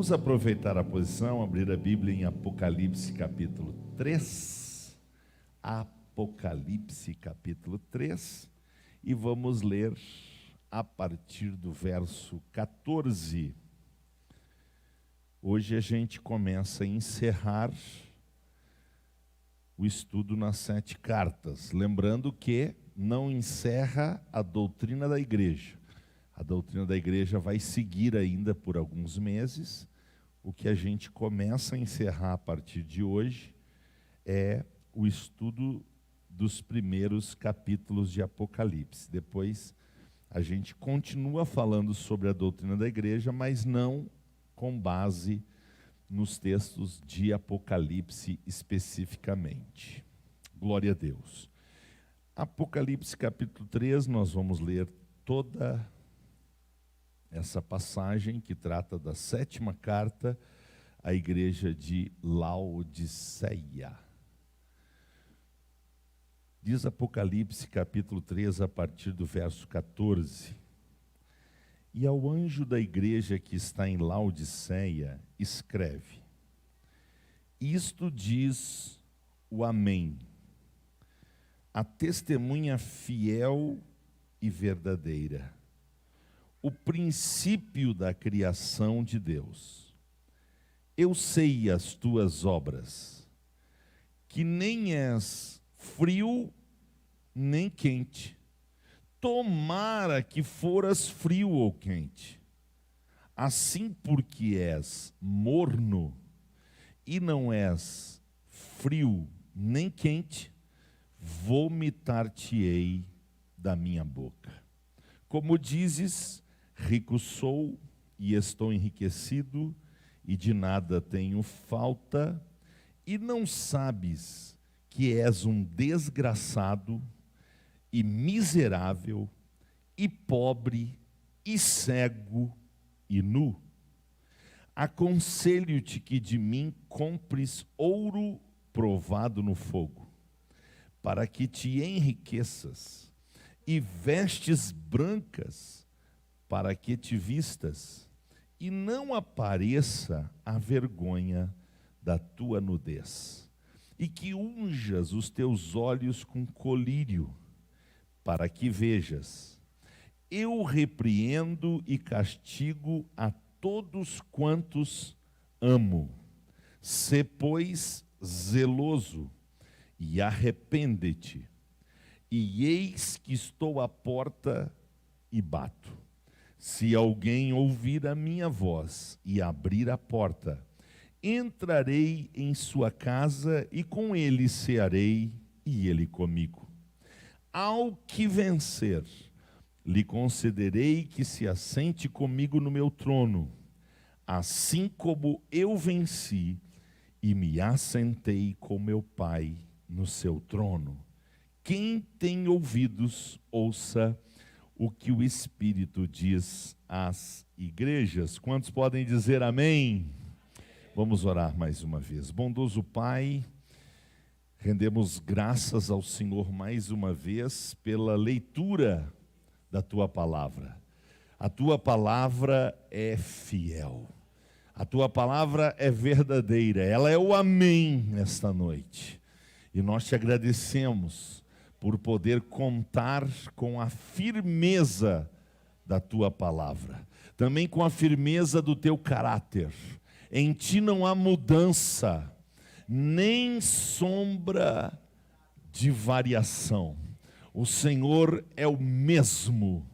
Vamos aproveitar a posição, abrir a Bíblia em Apocalipse capítulo 3. Apocalipse capítulo 3. E vamos ler a partir do verso 14. Hoje a gente começa a encerrar o estudo nas 7 cartas. Lembrando que não encerra a doutrina da igreja. A doutrina da igreja vai seguir ainda por alguns meses. O que a gente começa a encerrar a partir de hoje é o estudo dos primeiros capítulos de Apocalipse. Depois a gente continua falando sobre a doutrina da igreja, mas não com base nos textos de Apocalipse especificamente. Glória a Deus. Apocalipse capítulo 3, nós vamos ler toda essa passagem que trata da 7ª carta à igreja de Laodiceia. Diz Apocalipse capítulo 3, a partir do verso 14. E ao anjo da igreja que está em Laodiceia, escreve: Isto diz o Amém, a testemunha fiel e verdadeira, o princípio da criação de Deus. Eu sei as tuas obras, que nem és frio nem quente. Tomara que foras frio ou quente. Assim, porque és morno e não és frio nem quente, vomitar-te-ei da minha boca. Como dizes, rico sou e estou enriquecido, e de nada tenho falta, e não sabes que és um desgraçado, e miserável, e pobre, e cego, e nu. Aconselho-te que de mim compres ouro provado no fogo, para que te enriqueças, e vestes brancas, para que te vistas, e não apareça a vergonha da tua nudez, e que unjas os teus olhos com colírio, para que vejas. Eu repreendo e castigo a todos quantos amo. Sê, pois, zeloso e arrepende-te. E eis que estou à porta e bato. Se alguém ouvir a minha voz e abrir a porta, entrarei em sua casa e com ele cearei e ele comigo. Ao que vencer, lhe concederei que se assente comigo no meu trono, assim como eu venci e me assentei com meu Pai no seu trono. Quem tem ouvidos, ouça o que o Espírito diz às igrejas. Quantos podem dizer amém? Vamos orar mais uma vez. Bondoso Pai, rendemos graças ao Senhor mais uma vez pela leitura da Tua Palavra. A Tua Palavra é fiel. A Tua Palavra é verdadeira. Ela é o amém nesta noite. E nós te agradecemos por poder contar com a firmeza da Tua Palavra. Também com a firmeza do Teu caráter. Em Ti não há mudança, nem sombra de variação. O Senhor é o mesmo,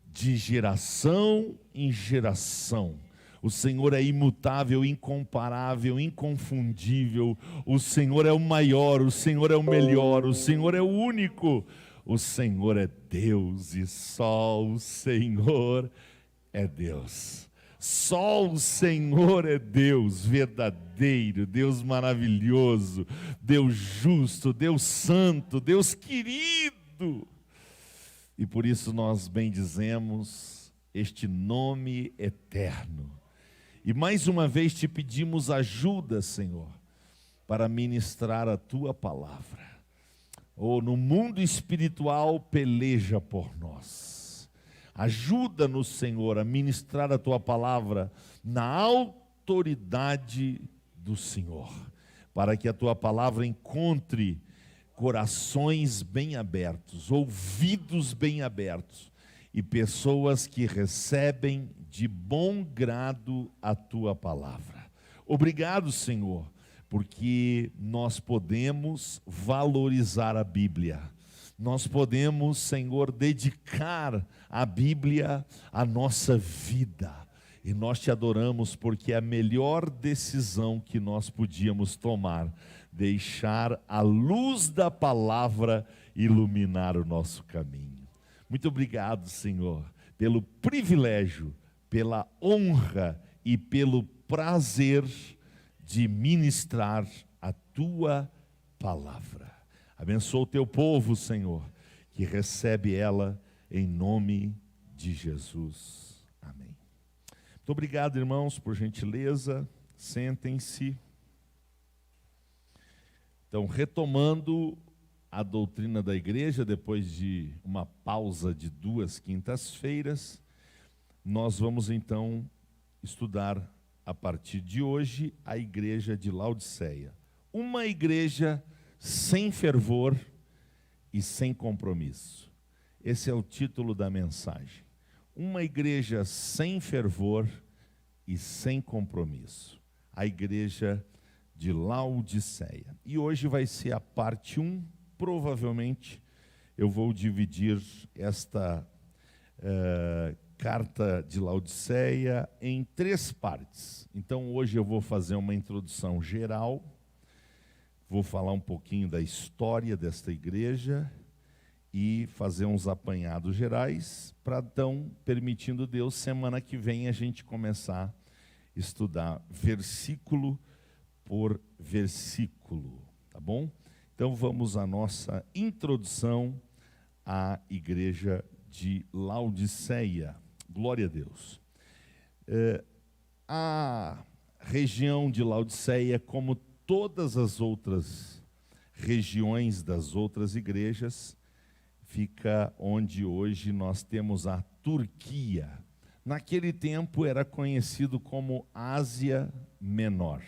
de geração em geração. O Senhor é imutável, incomparável, inconfundível. O Senhor é o maior, o Senhor é o melhor, o Senhor é o único. O Senhor é Deus e só o Senhor é Deus. Só o Senhor é Deus verdadeiro, Deus maravilhoso, Deus justo, Deus santo, Deus querido. E por isso nós bendizemos este nome eterno. E mais uma vez te pedimos ajuda, Senhor, para ministrar a Tua palavra. No mundo espiritual, peleja por nós. Ajuda-nos, Senhor, a ministrar a Tua palavra na autoridade do Senhor, para que a tua palavra encontre corações bem abertos, ouvidos bem abertos e pessoas que recebem de bom grado a tua palavra. Obrigado, Senhor, porque nós podemos valorizar a Bíblia. Nós podemos, Senhor, dedicar a Bíblia à nossa vida. E nós te adoramos porque é a melhor decisão que nós podíamos tomar, deixar a luz da palavra iluminar o nosso caminho. Muito obrigado, Senhor, pelo privilégio, pela honra e pelo prazer de ministrar a tua palavra. Abençoa o teu povo, Senhor, que recebe ela em nome de Jesus. Amém. Muito obrigado, irmãos, por gentileza. Sentem-se. Então, retomando a doutrina da igreja, depois de uma pausa de 2 quintas-feiras, nós vamos então estudar a partir de hoje a igreja de Laodiceia. Uma igreja sem fervor e sem compromisso. Esse é o título da mensagem. Uma igreja sem fervor e sem compromisso. A igreja de Laodiceia. E hoje vai ser a parte 1. Provavelmente eu vou dividir esta carta de Laodiceia em 3 partes. Então hoje eu vou fazer uma introdução geral. Vou falar um pouquinho da história desta igreja e fazer uns apanhados gerais para então, permitindo Deus, semana que vem a gente começar a estudar versículo por versículo, tá bom? Então vamos à nossa introdução à igreja de Laodiceia. Glória a Deus. A região de Laodiceia, como todas as outras regiões das outras igrejas, fica onde hoje nós temos a Turquia. Naquele tempo era conhecido como Ásia Menor.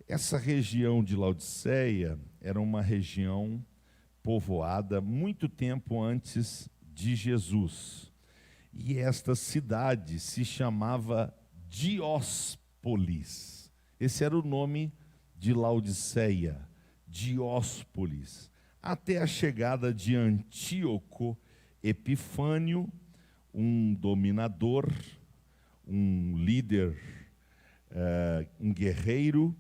Essa região de Laodiceia era uma região povoada muito tempo antes de Jesus. E esta cidade se chamava Dióspolis. Esse era o nome de Laodiceia, Dióspolis, até a chegada de Antíoco Epifânio, um dominador, um líder, um guerreiro,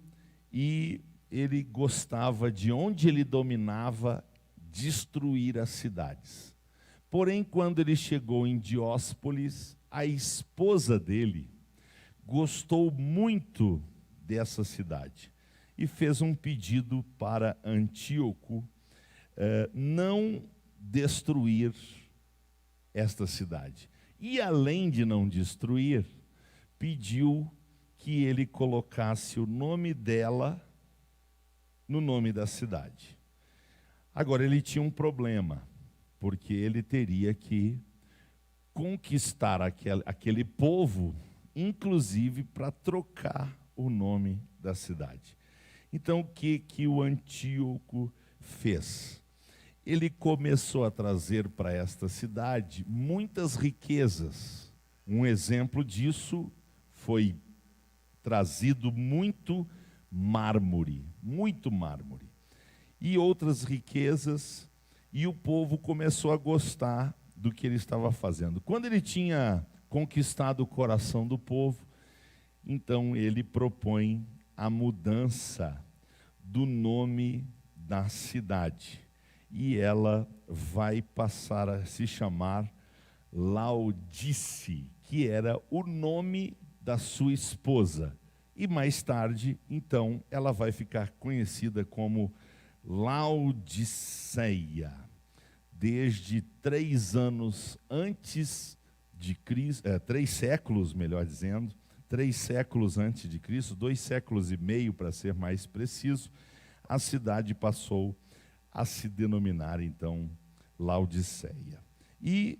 e ele gostava de onde ele dominava destruir as cidades. Porém, quando ele chegou em Dióspolis, a esposa dele gostou muito dessa cidade e fez um pedido para Antíoco não destruir esta cidade. E além de não destruir, pediu que ele colocasse o nome dela no nome da cidade. Agora, ele tinha um problema, porque ele teria que conquistar aquele povo, inclusive para trocar o nome da cidade. Então, o que o Antíoco fez? Ele começou a trazer para esta cidade muitas riquezas. Um exemplo disso foi trazido muito mármore, e outras riquezas, e o povo começou a gostar do que ele estava fazendo. Quando ele tinha conquistado o coração do povo, então ele propõe a mudança do nome da cidade, e ela vai passar a se chamar Laodice, que era o nome da sua esposa, e mais tarde, então, ela vai ficar conhecida como Laodiceia. Desde 3 anos antes de Cristo, 3 séculos, melhor dizendo, 3 séculos antes de Cristo, 2 séculos e meio para ser mais preciso, a cidade passou a se denominar, então, Laodiceia. E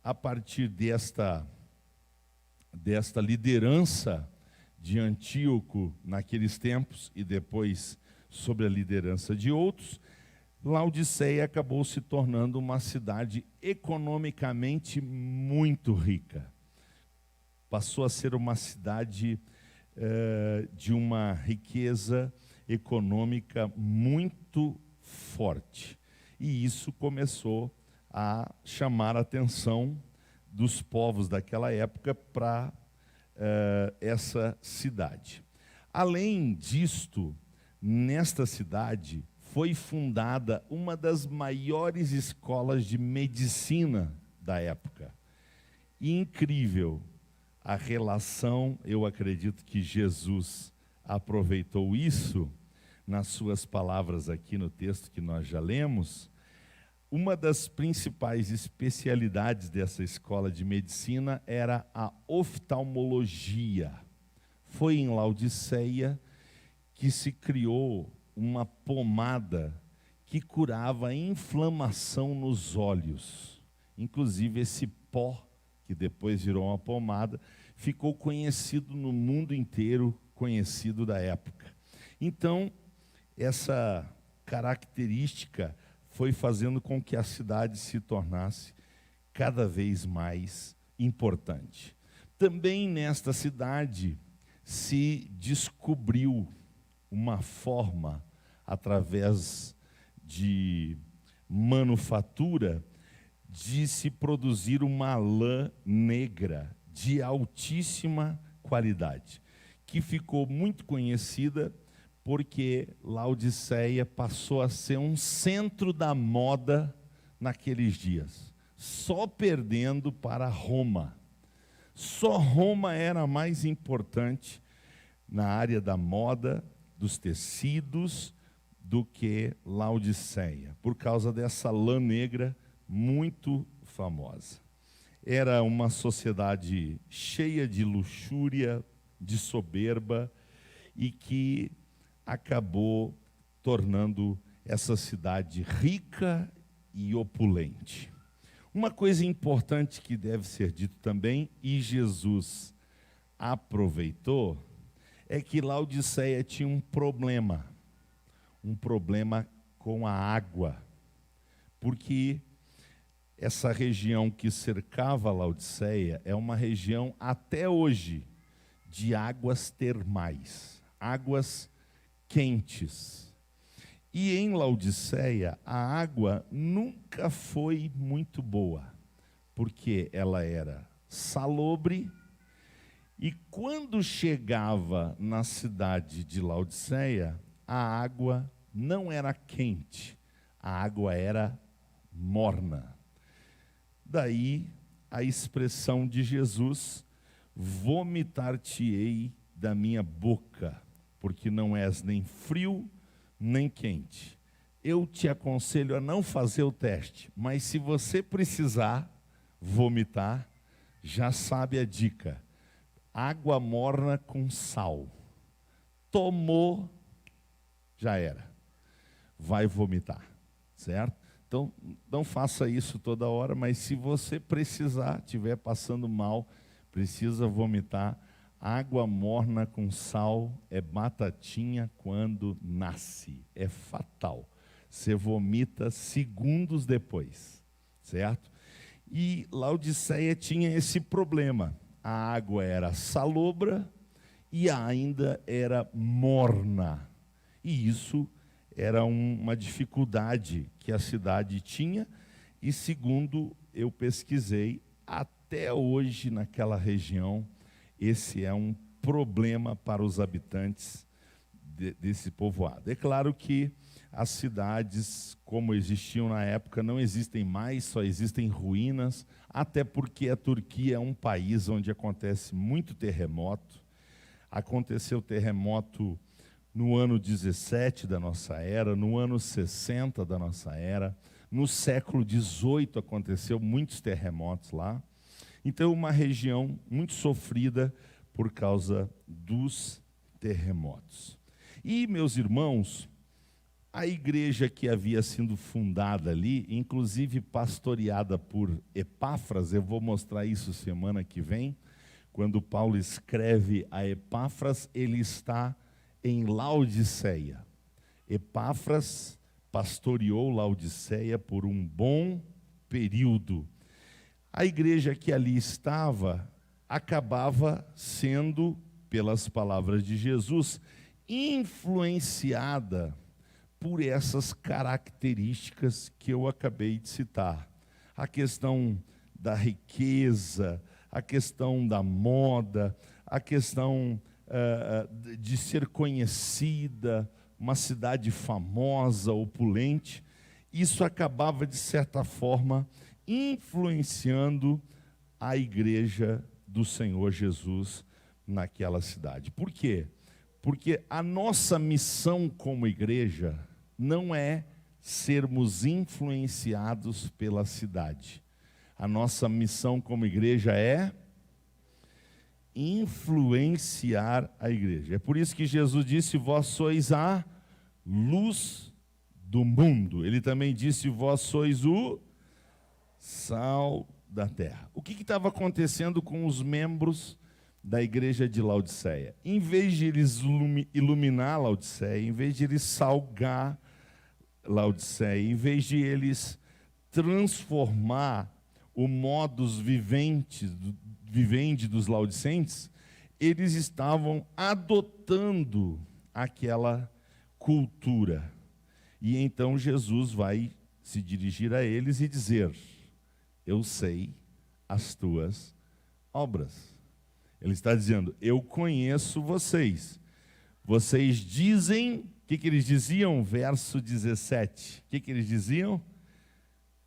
a partir desta liderança de Antíoco naqueles tempos e depois sob a liderança de outros, Laodiceia acabou se tornando uma cidade economicamente muito rica. Passou a ser uma cidade de uma riqueza econômica muito forte. E isso começou a chamar a atenção dos povos daquela época para essa cidade. Além disto, nesta cidade foi fundada uma das maiores escolas de medicina da época. E incrível a relação, eu acredito que Jesus aproveitou isso nas suas palavras aqui no texto que nós já lemos. Uma das principais especialidades dessa escola de medicina era a oftalmologia. Foi em Laodiceia que se criou uma pomada que curava a inflamação nos olhos. Inclusive esse pó, que depois virou uma pomada, ficou conhecido no mundo inteiro, conhecido da época. Então, essa característica foi fazendo com que a cidade se tornasse cada vez mais importante. Também nesta cidade se descobriu uma forma, através de manufatura, de se produzir uma lã negra de altíssima qualidade, que ficou muito conhecida porque Laodiceia passou a ser um centro da moda naqueles dias, só perdendo para Roma. Só Roma era mais importante na área da moda, dos tecidos, do que Laodiceia, por causa dessa lã negra muito famosa. Era uma sociedade cheia de luxúria, de soberba, e que acabou tornando essa cidade rica e opulente. Uma coisa importante que deve ser dito também, e Jesus aproveitou, é que Laodiceia tinha um problema com a água, porque essa região que cercava Laodiceia é uma região até hoje de águas termais, águas quentes. E em Laodiceia a água nunca foi muito boa, porque ela era salobre. E quando chegava na cidade de Laodiceia, a água não era quente, a água era morna. Daí a expressão de Jesus: vomitar-te-ei da minha boca, porque não és nem frio nem quente. Eu te aconselho a não fazer o teste, mas se você precisar vomitar, já sabe a dica: água morna com sal. Tomou, já era. Vai vomitar, certo? Então, não faça isso toda hora, mas se você precisar, estiver passando mal, precisa vomitar, água morna com sal é batatinha quando nasce. É fatal. Você vomita segundos depois, certo? E Laodiceia tinha esse problema. A água era salobra e ainda era morna. E isso era uma dificuldade que a cidade tinha, e segundo eu pesquisei, até hoje naquela região, esse é um problema para os habitantes desse povoado. É claro que as cidades, como existiam na época, não existem mais, só existem ruínas, até porque a Turquia é um país onde acontece muito terremoto. Aconteceu terremoto no ano 17 da nossa era, no ano 60 da nossa era, no século 18 aconteceu muitos terremotos lá. Então, uma região muito sofrida por causa dos terremotos. E, meus irmãos, a igreja que havia sido fundada ali, inclusive pastoreada por Epáfras, eu vou mostrar isso semana que vem, quando Paulo escreve a Epáfras, ele está em Laodiceia. Epáfras pastoreou Laodiceia por um bom período. A igreja que ali estava acabava sendo, pelas palavras de Jesus, influenciada por essas características que eu acabei de citar. A questão da riqueza, a questão da moda, a questão de ser conhecida, uma cidade famosa, opulente. Isso acabava, de certa forma, influenciando a igreja do Senhor Jesus naquela cidade. Por quê? Porque a nossa missão como igreja não é sermos influenciados pela cidade. A nossa missão como igreja é influenciar a igreja. É por isso que Jesus disse: vós sois a luz do mundo. Ele também disse: vós sois o sal da terra. O que estava acontecendo com os membros da igreja de Laodiceia? Em vez de eles iluminar Laodiceia, em vez de eles salgar Laodiceia, em vez de eles transformar o modus vivendi dos laodicenses, eles estavam adotando aquela cultura. E então Jesus vai se dirigir a eles e dizer: eu sei as tuas obras. Ele está dizendo: eu conheço vocês. Vocês dizem, o que eles diziam? Verso 17. O que eles diziam?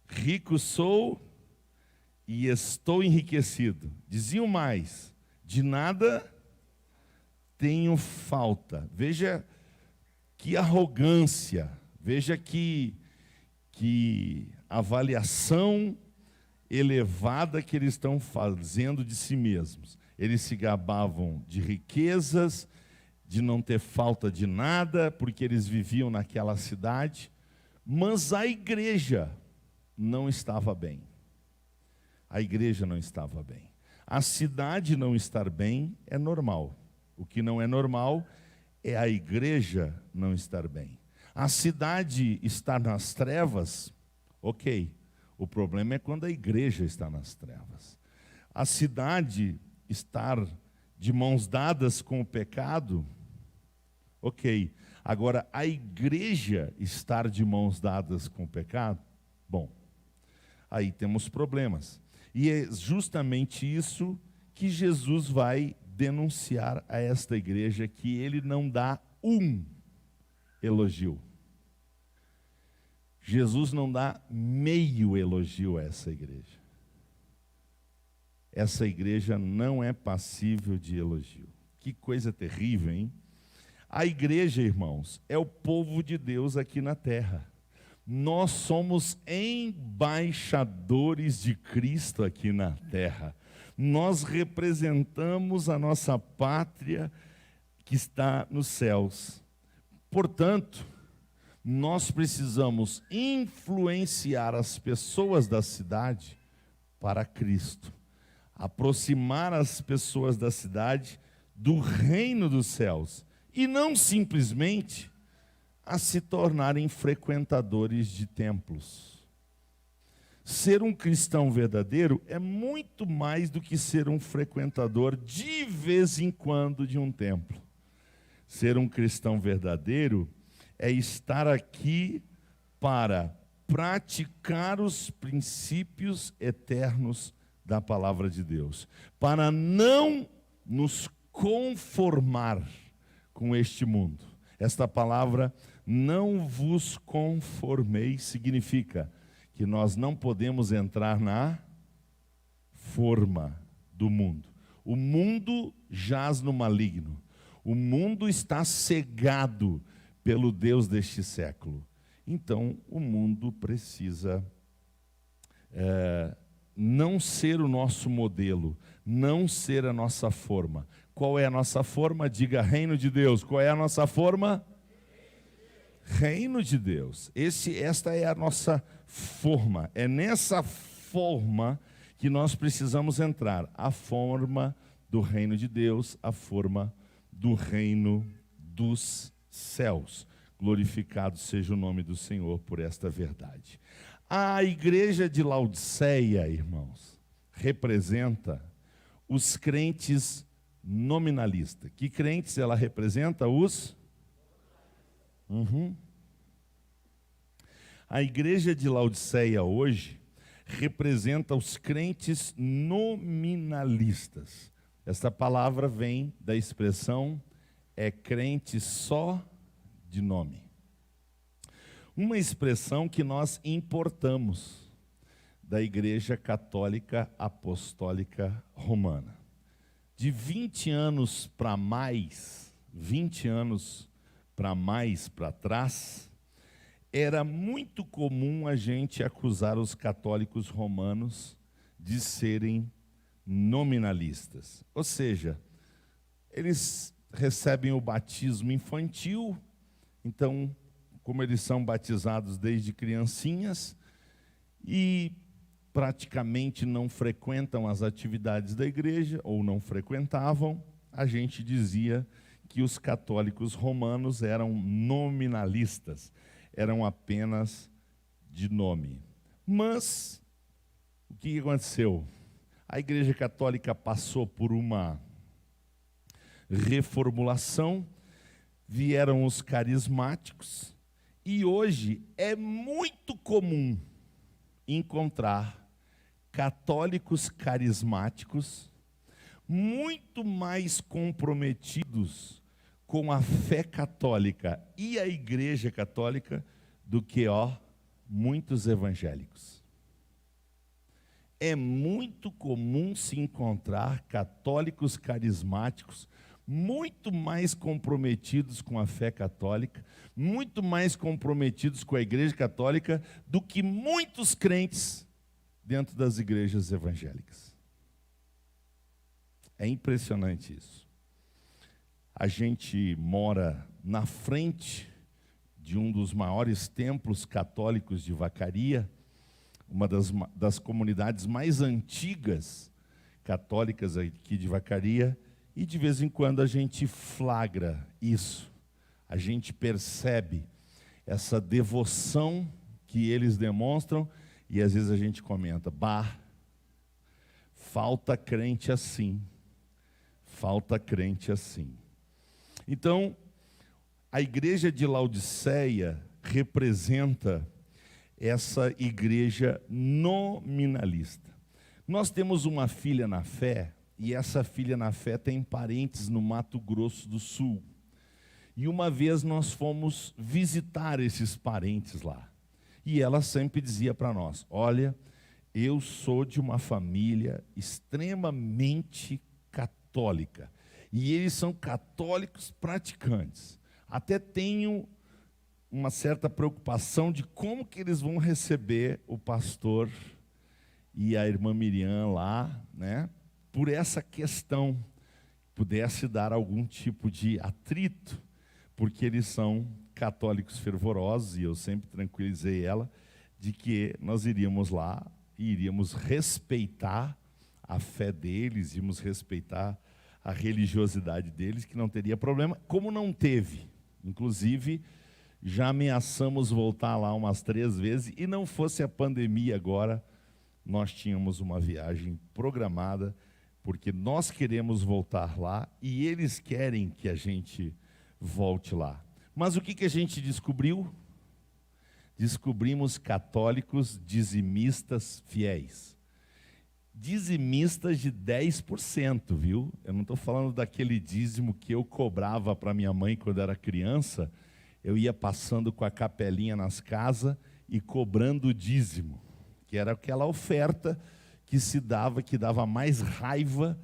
Rico sou e estou enriquecido. Diziam mais: de nada tenho falta. Veja que arrogância, veja que avaliação elevada que eles estão fazendo de si mesmos. Eles se gabavam de riquezas, de não ter falta de nada, porque eles viviam naquela cidade, mas a igreja não estava bem. A igreja não estava bem. A cidade não estar bem é normal. O que não é normal é a igreja não estar bem. A cidade estar nas trevas, ok. O problema é quando a igreja está nas trevas. A cidade estar de mãos dadas com o pecado, ok. Agora, a igreja estar de mãos dadas com o pecado, bom, aí temos problemas. E é justamente isso que Jesus vai denunciar a esta igreja, que ele não dá um elogio. Jesus não dá meio elogio a essa igreja. Essa igreja não é passível de elogio. Que coisa terrível, hein? A igreja, irmãos, é o povo de Deus aqui na terra. Nós somos embaixadores de Cristo aqui na terra. Nós representamos a nossa pátria que está nos céus. Portanto, nós precisamos influenciar as pessoas da cidade para Cristo. Aproximar as pessoas da cidade do reino dos céus. E não simplesmente a se tornarem frequentadores de templos. Ser um cristão verdadeiro é muito mais do que ser um frequentador de vez em quando de um templo. Ser um cristão verdadeiro é estar aqui para praticar os princípios eternos da palavra de Deus, para não nos conformar com este mundo. Esta palavra, não vos conformeis, significa que nós não podemos entrar na forma do mundo. O mundo jaz no maligno. O mundo está cegado pelo Deus deste século. Então, o mundo precisa não ser o nosso modelo, não ser a nossa forma. Qual é a nossa forma? Diga: reino de Deus. Qual é a nossa forma? Reino de Deus. Esta é a nossa forma. É nessa forma que nós precisamos entrar. A forma do reino de Deus, a forma do reino dos céus. Glorificado seja o nome do Senhor por esta verdade. A igreja de Laodiceia, irmãos, representa os crentes nominalistas. Que crentes ela representa? Os? A igreja de Laodiceia hoje representa os crentes nominalistas. Esta palavra vem da expressão é crente só de nome. Uma expressão que nós importamos da Igreja Católica Apostólica Romana. De 20 anos para mais, 20 anos para mais para trás, era muito comum a gente acusar os católicos romanos de serem nominalistas. Ou seja, eles recebem o batismo infantil, então, como eles são batizados desde criancinhas e praticamente não frequentam as atividades da igreja, ou não frequentavam, a gente dizia que os católicos romanos eram nominalistas, eram apenas de nome. Mas, o que aconteceu? A Igreja Católica passou por uma reformulação, vieram os carismáticos, e hoje é muito comum encontrar católicos carismáticos muito mais comprometidos com a fé católica e a Igreja Católica do que muitos evangélicos. É muito comum se encontrar católicos carismáticos muito mais comprometidos com a fé católica, muito mais comprometidos com a Igreja Católica do que muitos crentes dentro das igrejas evangélicas. É impressionante isso. A gente mora na frente de um dos maiores templos católicos de Vacaria, uma das comunidades mais antigas católicas aqui de Vacaria, e de vez em quando a gente flagra isso, a gente percebe essa devoção que eles demonstram, e às vezes a gente comenta, falta crente assim, falta crente assim. Então, a igreja de Laodiceia representa essa igreja nominalista. Nós temos uma filha na fé, e essa filha na fé tem parentes no Mato Grosso do Sul. E uma vez nós fomos visitar esses parentes lá. E ela sempre dizia para nós, olha, eu sou de uma família extremamente católica. E eles são católicos praticantes. Até tenho uma certa preocupação de como que eles vão receber o pastor e a irmã Miriam lá, né? Por essa questão, pudesse dar algum tipo de atrito, porque eles são católicos fervorosos, e eu sempre tranquilizei ela de que nós iríamos lá e iríamos respeitar a fé deles, iríamos respeitar a religiosidade deles, que não teria problema, como não teve. Inclusive, já ameaçamos voltar lá umas 3 vezes, e não fosse a pandemia agora, nós tínhamos uma viagem programada, porque nós queremos voltar lá e eles querem que a gente volte lá. Mas o que a gente descobriu? Descobrimos católicos dizimistas fiéis. Dizimistas de 10%, viu? Eu não estou falando daquele dízimo que eu cobrava para minha mãe quando era criança. Eu ia passando com a capelinha nas casas e cobrando o dízimo, que era aquela oferta que se dava, que dava mais raiva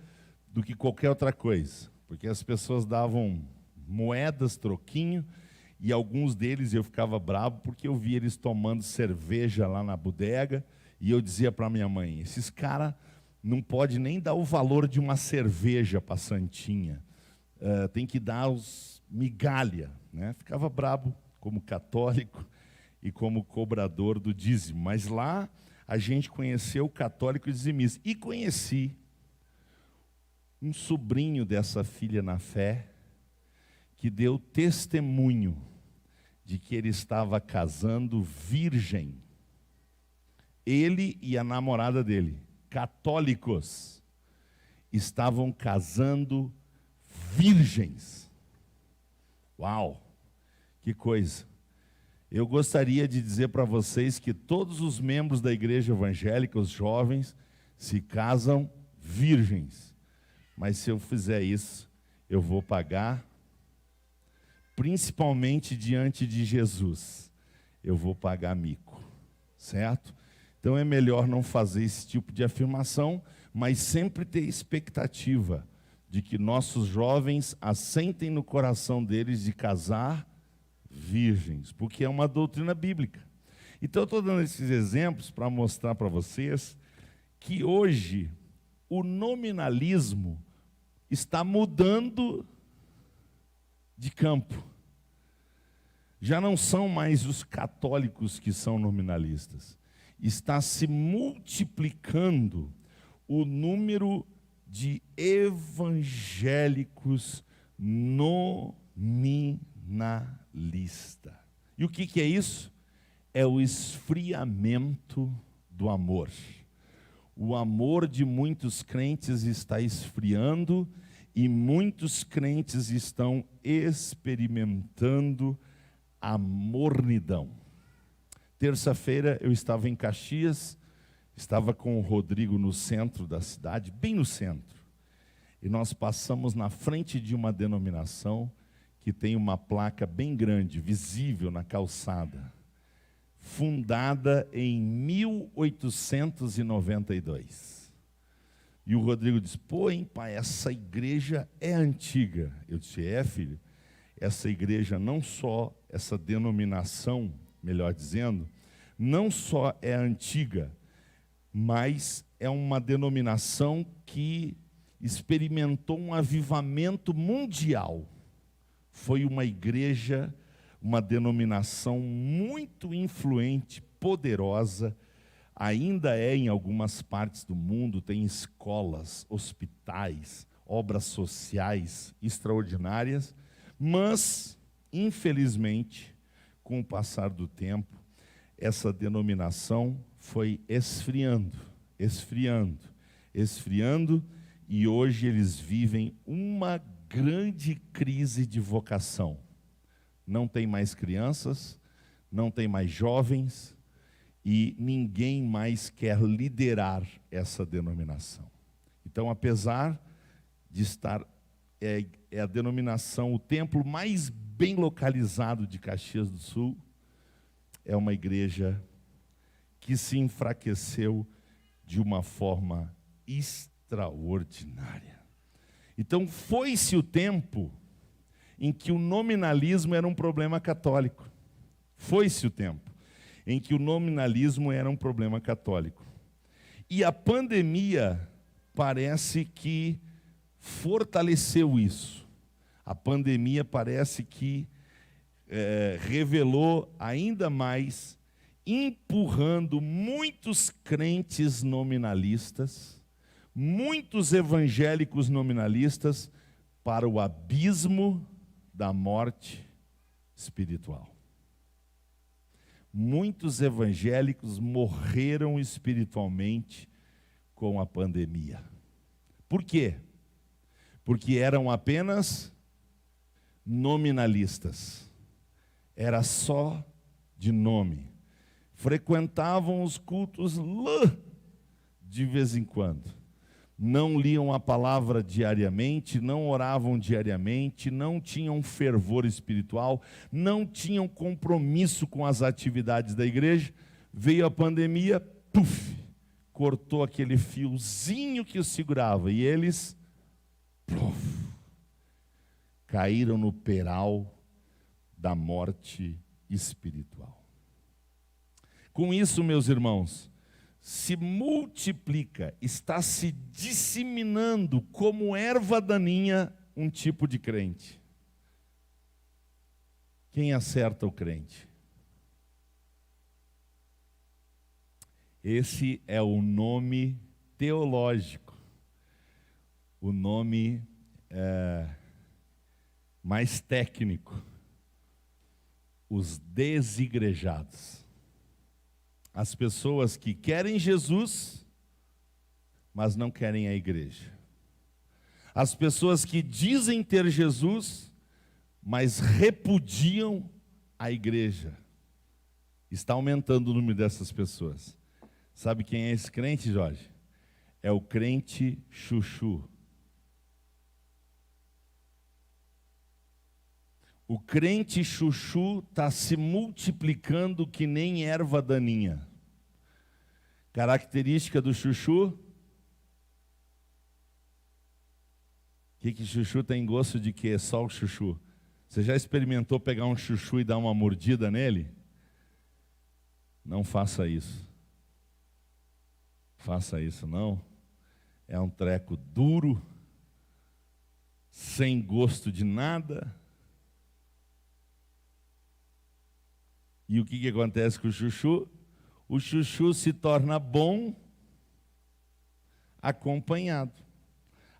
do que qualquer outra coisa. Porque as pessoas davam moedas, troquinho, e alguns deles eu ficava bravo porque eu via eles tomando cerveja lá na bodega, e eu dizia para minha mãe, esses caras não podem nem dar o valor de uma cerveja para a Santinha, tem que dar os migalha, né? Ficava bravo como católico e como cobrador do dízimo, mas lá a gente conheceu o católico dizimista, e conheci um sobrinho dessa filha na fé, que deu testemunho de que ele estava casando virgem. Ele e a namorada dele, católicos, estavam casando virgens. Uau, que coisa! Eu gostaria de dizer para vocês que todos os membros da igreja evangélica, os jovens, se casam virgens. Mas se eu fizer isso, eu vou pagar, principalmente diante de Jesus, eu vou pagar mico, certo? Então é melhor não fazer esse tipo de afirmação, mas sempre ter expectativa de que nossos jovens assentem no coração deles de casar virgens, porque é uma doutrina bíblica. Então eu estou dando esses exemplos para mostrar para vocês que hoje o nominalismo está mudando de campo. Já não são mais os católicos que são nominalistas. Está se multiplicando o número de evangélicos nominalistas. E o que é isso? É o esfriamento do amor. O amor de muitos crentes está esfriando e muitos crentes estão experimentando a mornidão. Terça-feira eu estava em Caxias, estava com o Rodrigo no centro da cidade, bem no centro. E nós passamos na frente de uma denominação que tem uma placa bem grande, visível na calçada, fundada em 1892. E o Rodrigo disse: pô, hein, pai, essa igreja é antiga. Eu disse: é, filho, essa igreja não só, essa denominação, melhor dizendo, não só é antiga, mas é uma denominação que experimentou um avivamento mundial. Foi uma igreja, uma denominação muito influente, poderosa, ainda é em algumas partes do mundo, tem escolas, hospitais, obras sociais extraordinárias, mas, infelizmente, com o passar do tempo, essa denominação foi esfriando, e hoje eles vivem uma grande crise de vocação. Não tem mais crianças, não tem mais jovens, e ninguém mais quer liderar essa denominação. Então, apesar de estar, é a denominação, o templo mais bem localizado de Caxias do Sul, é uma igreja que se enfraqueceu de uma forma extraordinária. Então, foi-se o tempo em que o nominalismo era um problema católico. Foi-se o tempo em que o nominalismo era um problema católico. E a pandemia parece que fortaleceu isso. A pandemia parece que revelou ainda mais, empurrando muitos crentes nominalistas, muitos evangélicos nominalistas para o abismo da morte espiritual. Muitos evangélicos morreram espiritualmente com a pandemia. Por quê? Porque eram apenas nominalistas. Era só de nome. Frequentavam os cultos de vez em quando. Não liam a palavra diariamente, não oravam diariamente, não tinham fervor espiritual, não tinham compromisso com as atividades da igreja. Veio a pandemia, cortou aquele fiozinho que os segurava e eles caíram no peral da morte espiritual. Com isso, meus irmãos, se multiplica, está se disseminando como erva daninha um tipo de crente. Quem acerta o crente? Esse é o nome teológico. o nome mais técnico: os desigrejados. As pessoas que querem Jesus, mas não querem a igreja. As pessoas que dizem ter Jesus, mas repudiam a igreja. Está aumentando o número dessas pessoas. Sabe quem é esse crente, Jorge? É o crente chuchu. O crente chuchu está se multiplicando que nem erva daninha. Característica do chuchu? O que chuchu tem gosto de quê? Só o chuchu. Você já experimentou pegar um chuchu e dar uma mordida nele? Não faça isso. Faça isso, não. É um treco duro, sem gosto de nada. E o que acontece com o chuchu? O chuchu se torna bom acompanhado.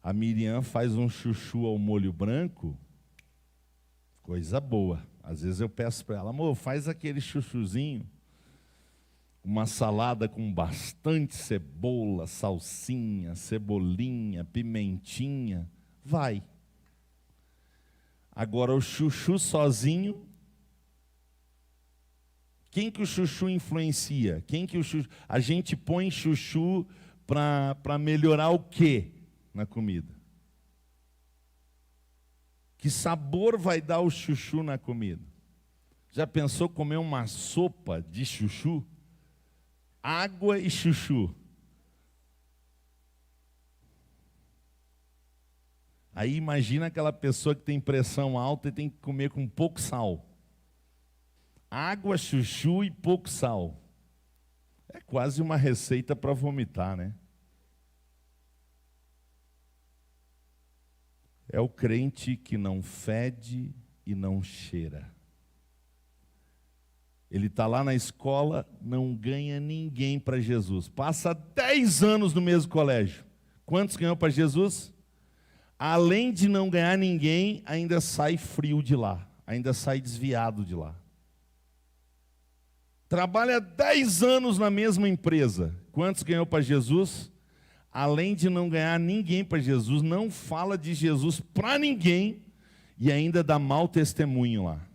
A Miriam faz um chuchu ao molho branco, coisa boa. Às vezes eu peço para ela: amor, faz aquele chuchuzinho, uma salada com bastante cebola, salsinha, cebolinha, pimentinha. Vai. Agora o chuchu sozinho, quem que o chuchu influencia? Quem que o chuchu... A gente põe chuchu para melhorar o quê na comida? Que sabor vai dar o chuchu na comida? Já pensou comer uma sopa de chuchu? Água e chuchu. Aí imagina aquela pessoa que tem pressão alta e tem que comer com pouco sal. Água, chuchu e pouco sal. É quase uma receita para vomitar, né? É o crente que não fede e não cheira. Ele está lá na escola, não ganha ninguém para Jesus. Passa 10 anos no mesmo colégio. Quantos ganhou para Jesus? Além de não ganhar ninguém, ainda sai frio de lá. Ainda sai desviado de lá. Trabalha 10 anos na mesma empresa. Quantos ganhou para Jesus? Além de não ganhar ninguém para Jesus, não fala de Jesus para ninguém e ainda dá mau testemunho lá.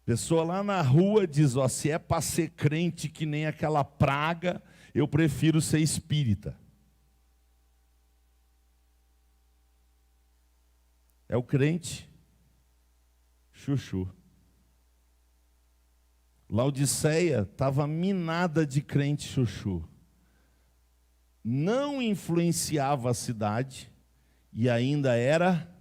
Pessoa lá na rua diz: ó, se é para ser crente que nem aquela praga, eu prefiro ser espírita. É o crente chuchu. Laodiceia estava minada de crente chuchu. Não influenciava a cidade e ainda era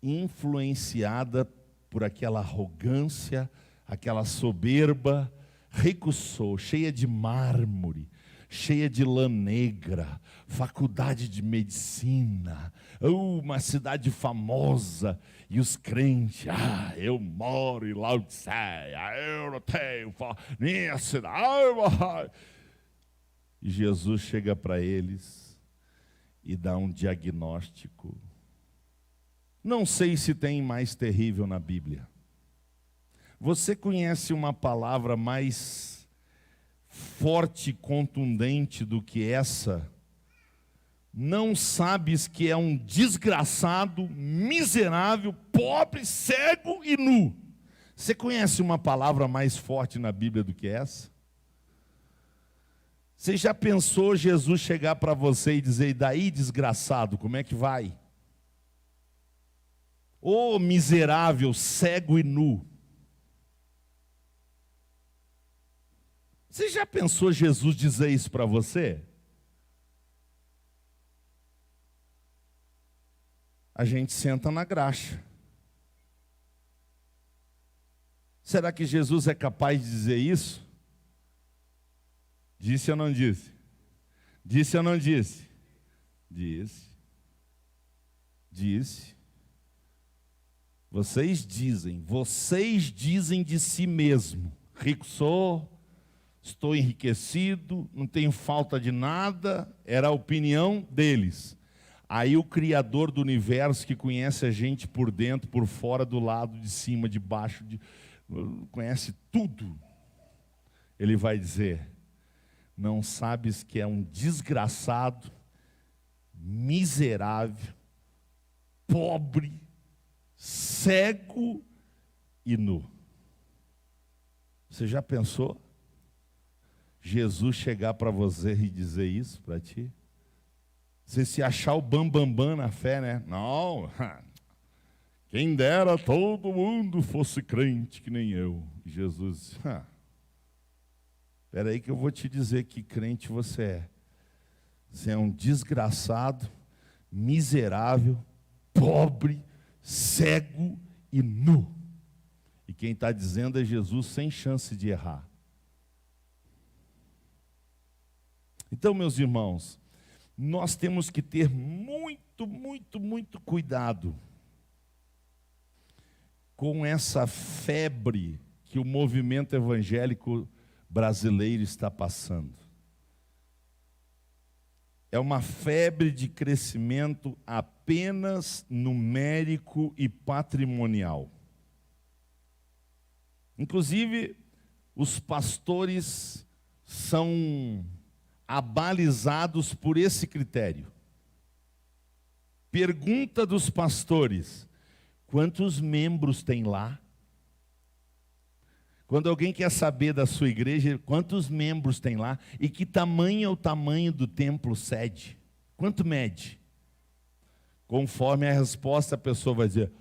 influenciada por aquela arrogância, aquela soberba. Recursou, cheia de mármore, cheia de lã negra, faculdade de medicina, uma cidade famosa, e os crentes: eu moro em Laodiceia, eu não tenho minha cidade. E Jesus chega para eles e dá um diagnóstico. Não sei se tem mais terrível na Bíblia. Você conhece uma palavra mais forte e contundente do que essa? Não sabes que é um desgraçado, miserável, pobre, cego e nu. Você conhece uma palavra mais forte na Bíblia do que essa? Você já pensou Jesus chegar para você e dizer: e daí, desgraçado, como é que vai? Ô miserável, cego e nu. Você já pensou Jesus dizer isso para você? A gente senta na graxa. Será que Jesus é capaz de dizer isso? Disse ou não disse? Disse ou não disse? Disse. Disse. Vocês dizem de si mesmo: rico sou, estou enriquecido, não tenho falta de nada, era a opinião deles. Aí o Criador do universo, que conhece a gente por dentro, por fora, do lado, de cima, de baixo, conhece tudo, ele vai dizer: não sabes que é um desgraçado, miserável, pobre, cego e nu. Você já pensou? Jesus chegar para você e dizer isso para ti? Você se achar o bambambam na fé, né? Não, quem dera todo mundo fosse crente que nem eu. Jesus, espera aí que eu vou te dizer que crente você é. Você é um desgraçado, miserável, pobre, cego e nu. E quem está dizendo é Jesus, sem chance de errar. Então, meus irmãos, nós temos que ter muito, muito, muito cuidado com essa febre que o movimento evangélico brasileiro está passando. É uma febre de crescimento apenas numérico e patrimonial. Inclusive, os pastores são abalizados por esse critério. Pergunta dos pastores: quantos membros tem lá? Quando alguém quer saber da sua igreja, quantos membros tem lá? E que tamanho é o tamanho do templo sede? Quanto mede? Conforme a resposta, a pessoa vai dizer: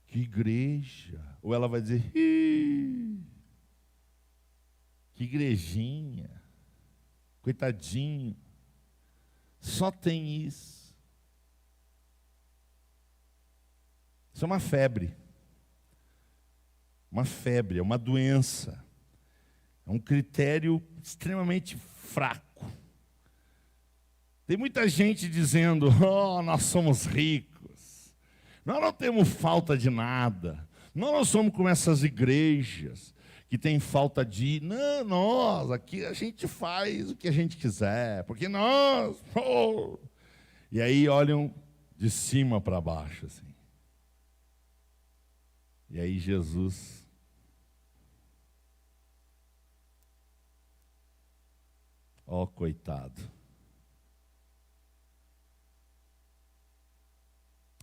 que igreja. Ou ela vai dizer: que igrejinha, coitadinho, só tem isso. Isso é uma febre. Uma febre, é uma doença. É um critério extremamente fraco. Tem muita gente dizendo: nós somos ricos, nós não temos falta de nada, nós não somos como essas igrejas que tem falta de... Não, nós, aqui a gente faz o que a gente quiser, porque nós... E aí olham de cima para baixo, assim. E aí Jesus... coitado.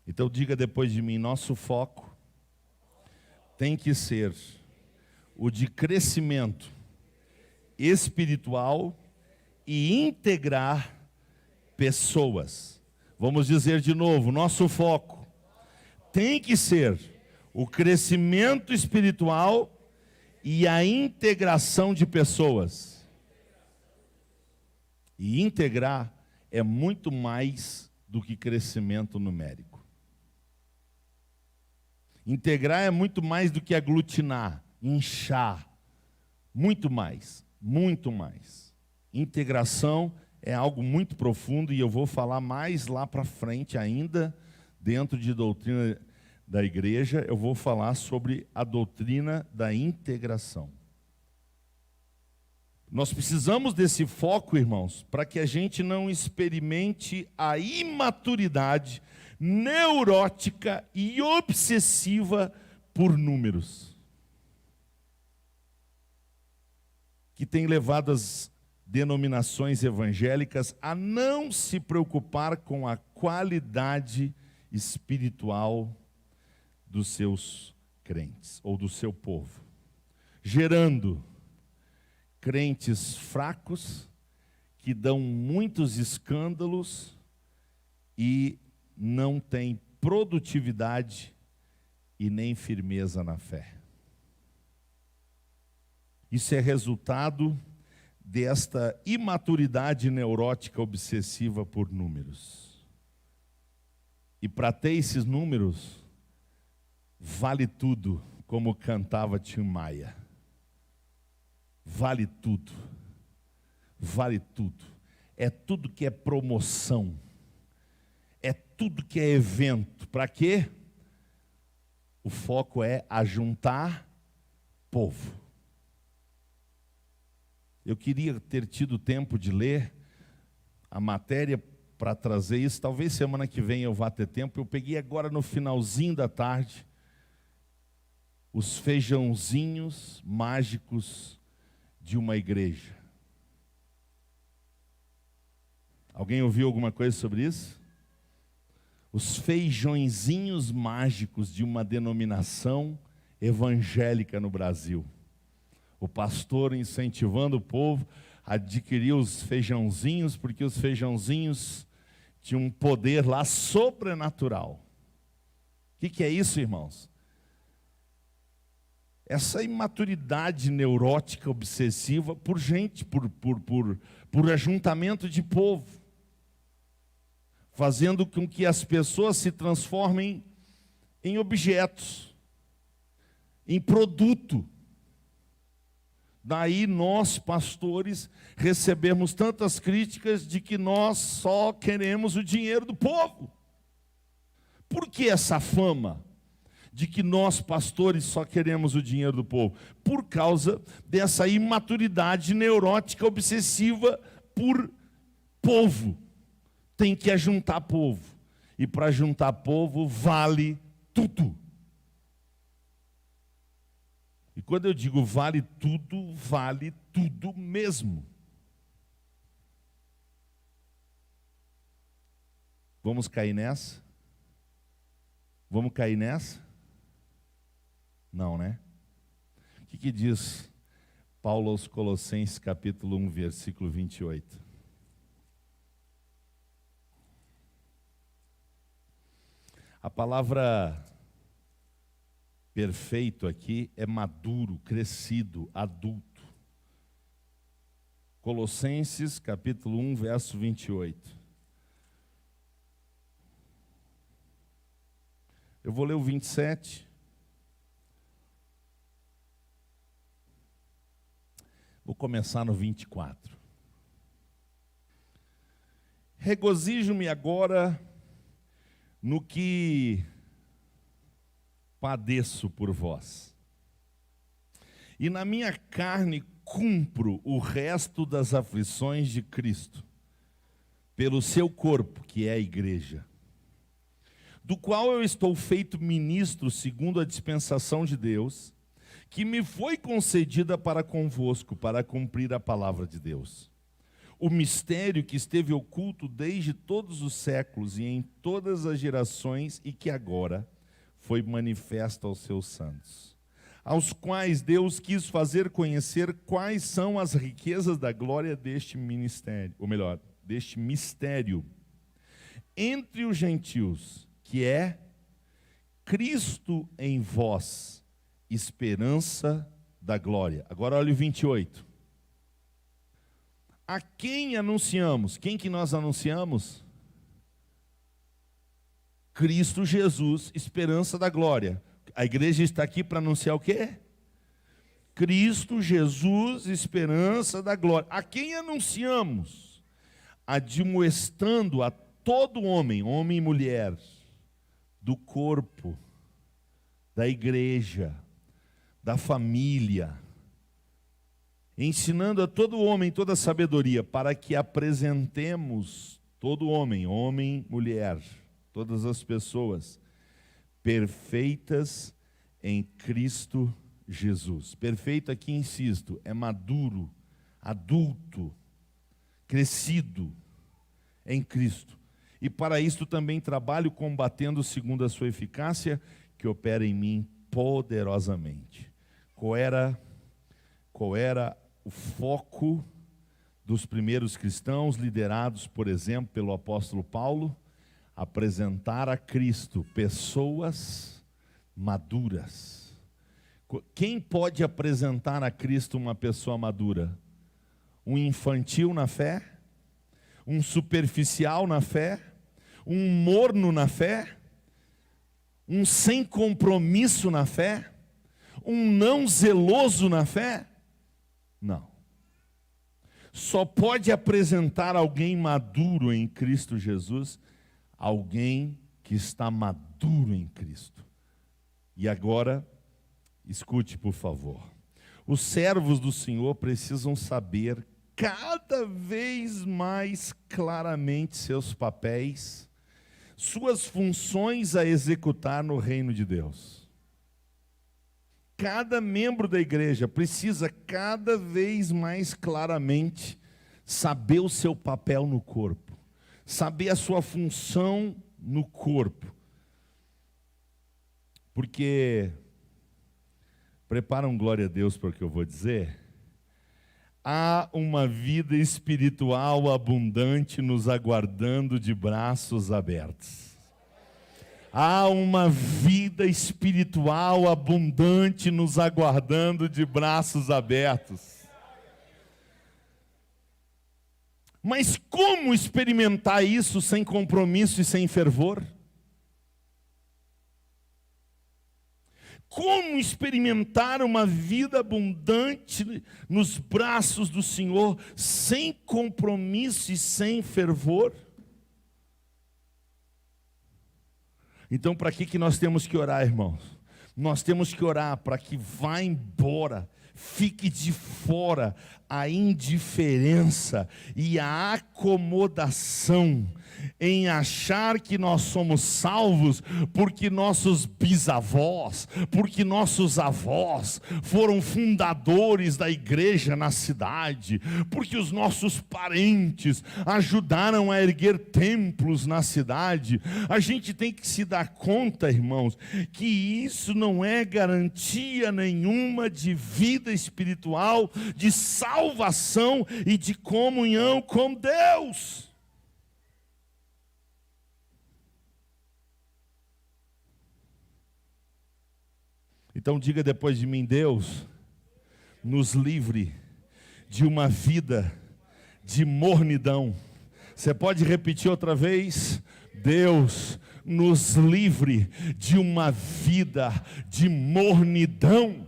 Então diga depois de mim: nosso foco tem que ser o de crescimento espiritual e integrar pessoas. Vamos dizer de novo: nosso foco tem que ser o crescimento espiritual e a integração de pessoas. E integrar é muito mais do que crescimento numérico. Integrar é muito mais do que aglutinar, inchar. Muito mais, muito mais. Integração é algo muito profundo e eu vou falar mais lá para frente ainda, dentro de doutrina da igreja, eu vou falar sobre a doutrina da integração. Nós precisamos desse foco, irmãos, para que a gente não experimente a imaturidade neurótica e obsessiva por números, que tem levado as denominações evangélicas a não se preocupar com a qualidade espiritual dos seus crentes, ou do seu povo, gerando crentes fracos, que dão muitos escândalos e não têm produtividade e nem firmeza na fé. Isso é resultado desta imaturidade neurótica obsessiva por números. E para ter esses números, vale tudo, como cantava Tim Maia. Vale tudo. Vale tudo. É tudo que é promoção. É tudo que é evento. Para quê? O foco é ajuntar povo. Eu queria ter tido tempo de ler a matéria para trazer isso. Talvez semana que vem eu vá ter tempo. Eu peguei agora no finalzinho da tarde os feijãozinhos mágicos de uma igreja. Alguém ouviu alguma coisa sobre isso? Os feijõezinhos mágicos de uma denominação evangélica no Brasil. O pastor incentivando o povo a adquirir os feijãozinhos, porque os feijãozinhos tinham um poder lá sobrenatural. O que é isso, irmãos? Essa imaturidade neurótica obsessiva por gente, por ajuntamento de povo, fazendo com que as pessoas se transformem em objetos, em produto. Daí nós, pastores, recebemos tantas críticas de que nós só queremos o dinheiro do povo. Por que essa fama de que nós, pastores, só queremos o dinheiro do povo? Por causa dessa imaturidade neurótica obsessiva por povo. Tem que ajuntar povo. E para juntar povo vale tudo. E quando eu digo vale tudo mesmo. Vamos cair nessa? Vamos cair nessa? Não, né? O que diz Paulo aos Colossenses, capítulo 1, versículo 28? A palavra perfeito aqui é maduro, crescido, adulto. Colossenses, capítulo 1, verso 28. Eu vou ler o 27. Vou começar no 24. Regozijo-me agora no que padeço por vós, e na minha carne cumpro o resto das aflições de Cristo, pelo seu corpo, que é a igreja, do qual eu estou feito ministro segundo a dispensação de Deus, que me foi concedida para convosco, para cumprir a palavra de Deus. O mistério que esteve oculto desde todos os séculos e em todas as gerações, e que agora foi manifesto aos seus santos, aos quais Deus quis fazer conhecer quais são as riquezas da glória deste ministério, ou melhor, deste mistério, entre os gentios, que é Cristo em vós, esperança da glória. Agora olha o 28. A quem anunciamos? Quem que nós anunciamos? Cristo Jesus, esperança da glória. A igreja está aqui para anunciar o quê? Cristo Jesus, esperança da glória. A quem anunciamos? Admoestando a todo homem, homem e mulher, do corpo, da igreja, da família, ensinando a todo homem toda a sabedoria, para que apresentemos todo homem, homem, mulher, todas as pessoas, perfeitas em Cristo Jesus. Perfeito aqui, insisto, é maduro, adulto, crescido em Cristo. E para isto também trabalho combatendo segundo a sua eficácia, que opera em mim poderosamente. Qual era o foco dos primeiros cristãos, liderados, por exemplo, pelo apóstolo Paulo? Apresentar a Cristo pessoas maduras. Quem pode apresentar a Cristo uma pessoa madura? Um infantil na fé? Um superficial na fé? Um morno na fé? Um sem compromisso na fé? Um não zeloso na fé? Não. Só pode apresentar alguém maduro em Cristo Jesus alguém que está maduro em Cristo. E agora, escute por favor. Os servos do Senhor precisam saber cada vez mais claramente seus papéis, suas funções a executar no reino de Deus. Cada membro da igreja precisa cada vez mais claramente saber o seu papel no corpo, saber a sua função no corpo. Porque, preparam glória a Deus para o que eu vou dizer, há uma vida espiritual abundante nos aguardando de braços abertos. Há uma vida espiritual abundante nos aguardando de braços abertos. Mas como experimentar isso sem compromisso e sem fervor? Como experimentar uma vida abundante nos braços do Senhor sem compromisso e sem fervor? Então, para que nós temos que orar, irmãos? Nós temos que orar para que vá embora, fique de fora a indiferença e a acomodação em achar que nós somos salvos porque nossos bisavós, porque nossos avós foram fundadores da igreja na cidade, porque os nossos parentes ajudaram a erguer templos na cidade. A gente tem que se dar conta, irmãos, que isso não é garantia nenhuma de vida espiritual, de salvação e de comunhão com Deus. Então diga depois de mim: Deus, nos livre de uma vida de mornidão. Você pode repetir outra vez? Deus, nos livre de uma vida de mornidão.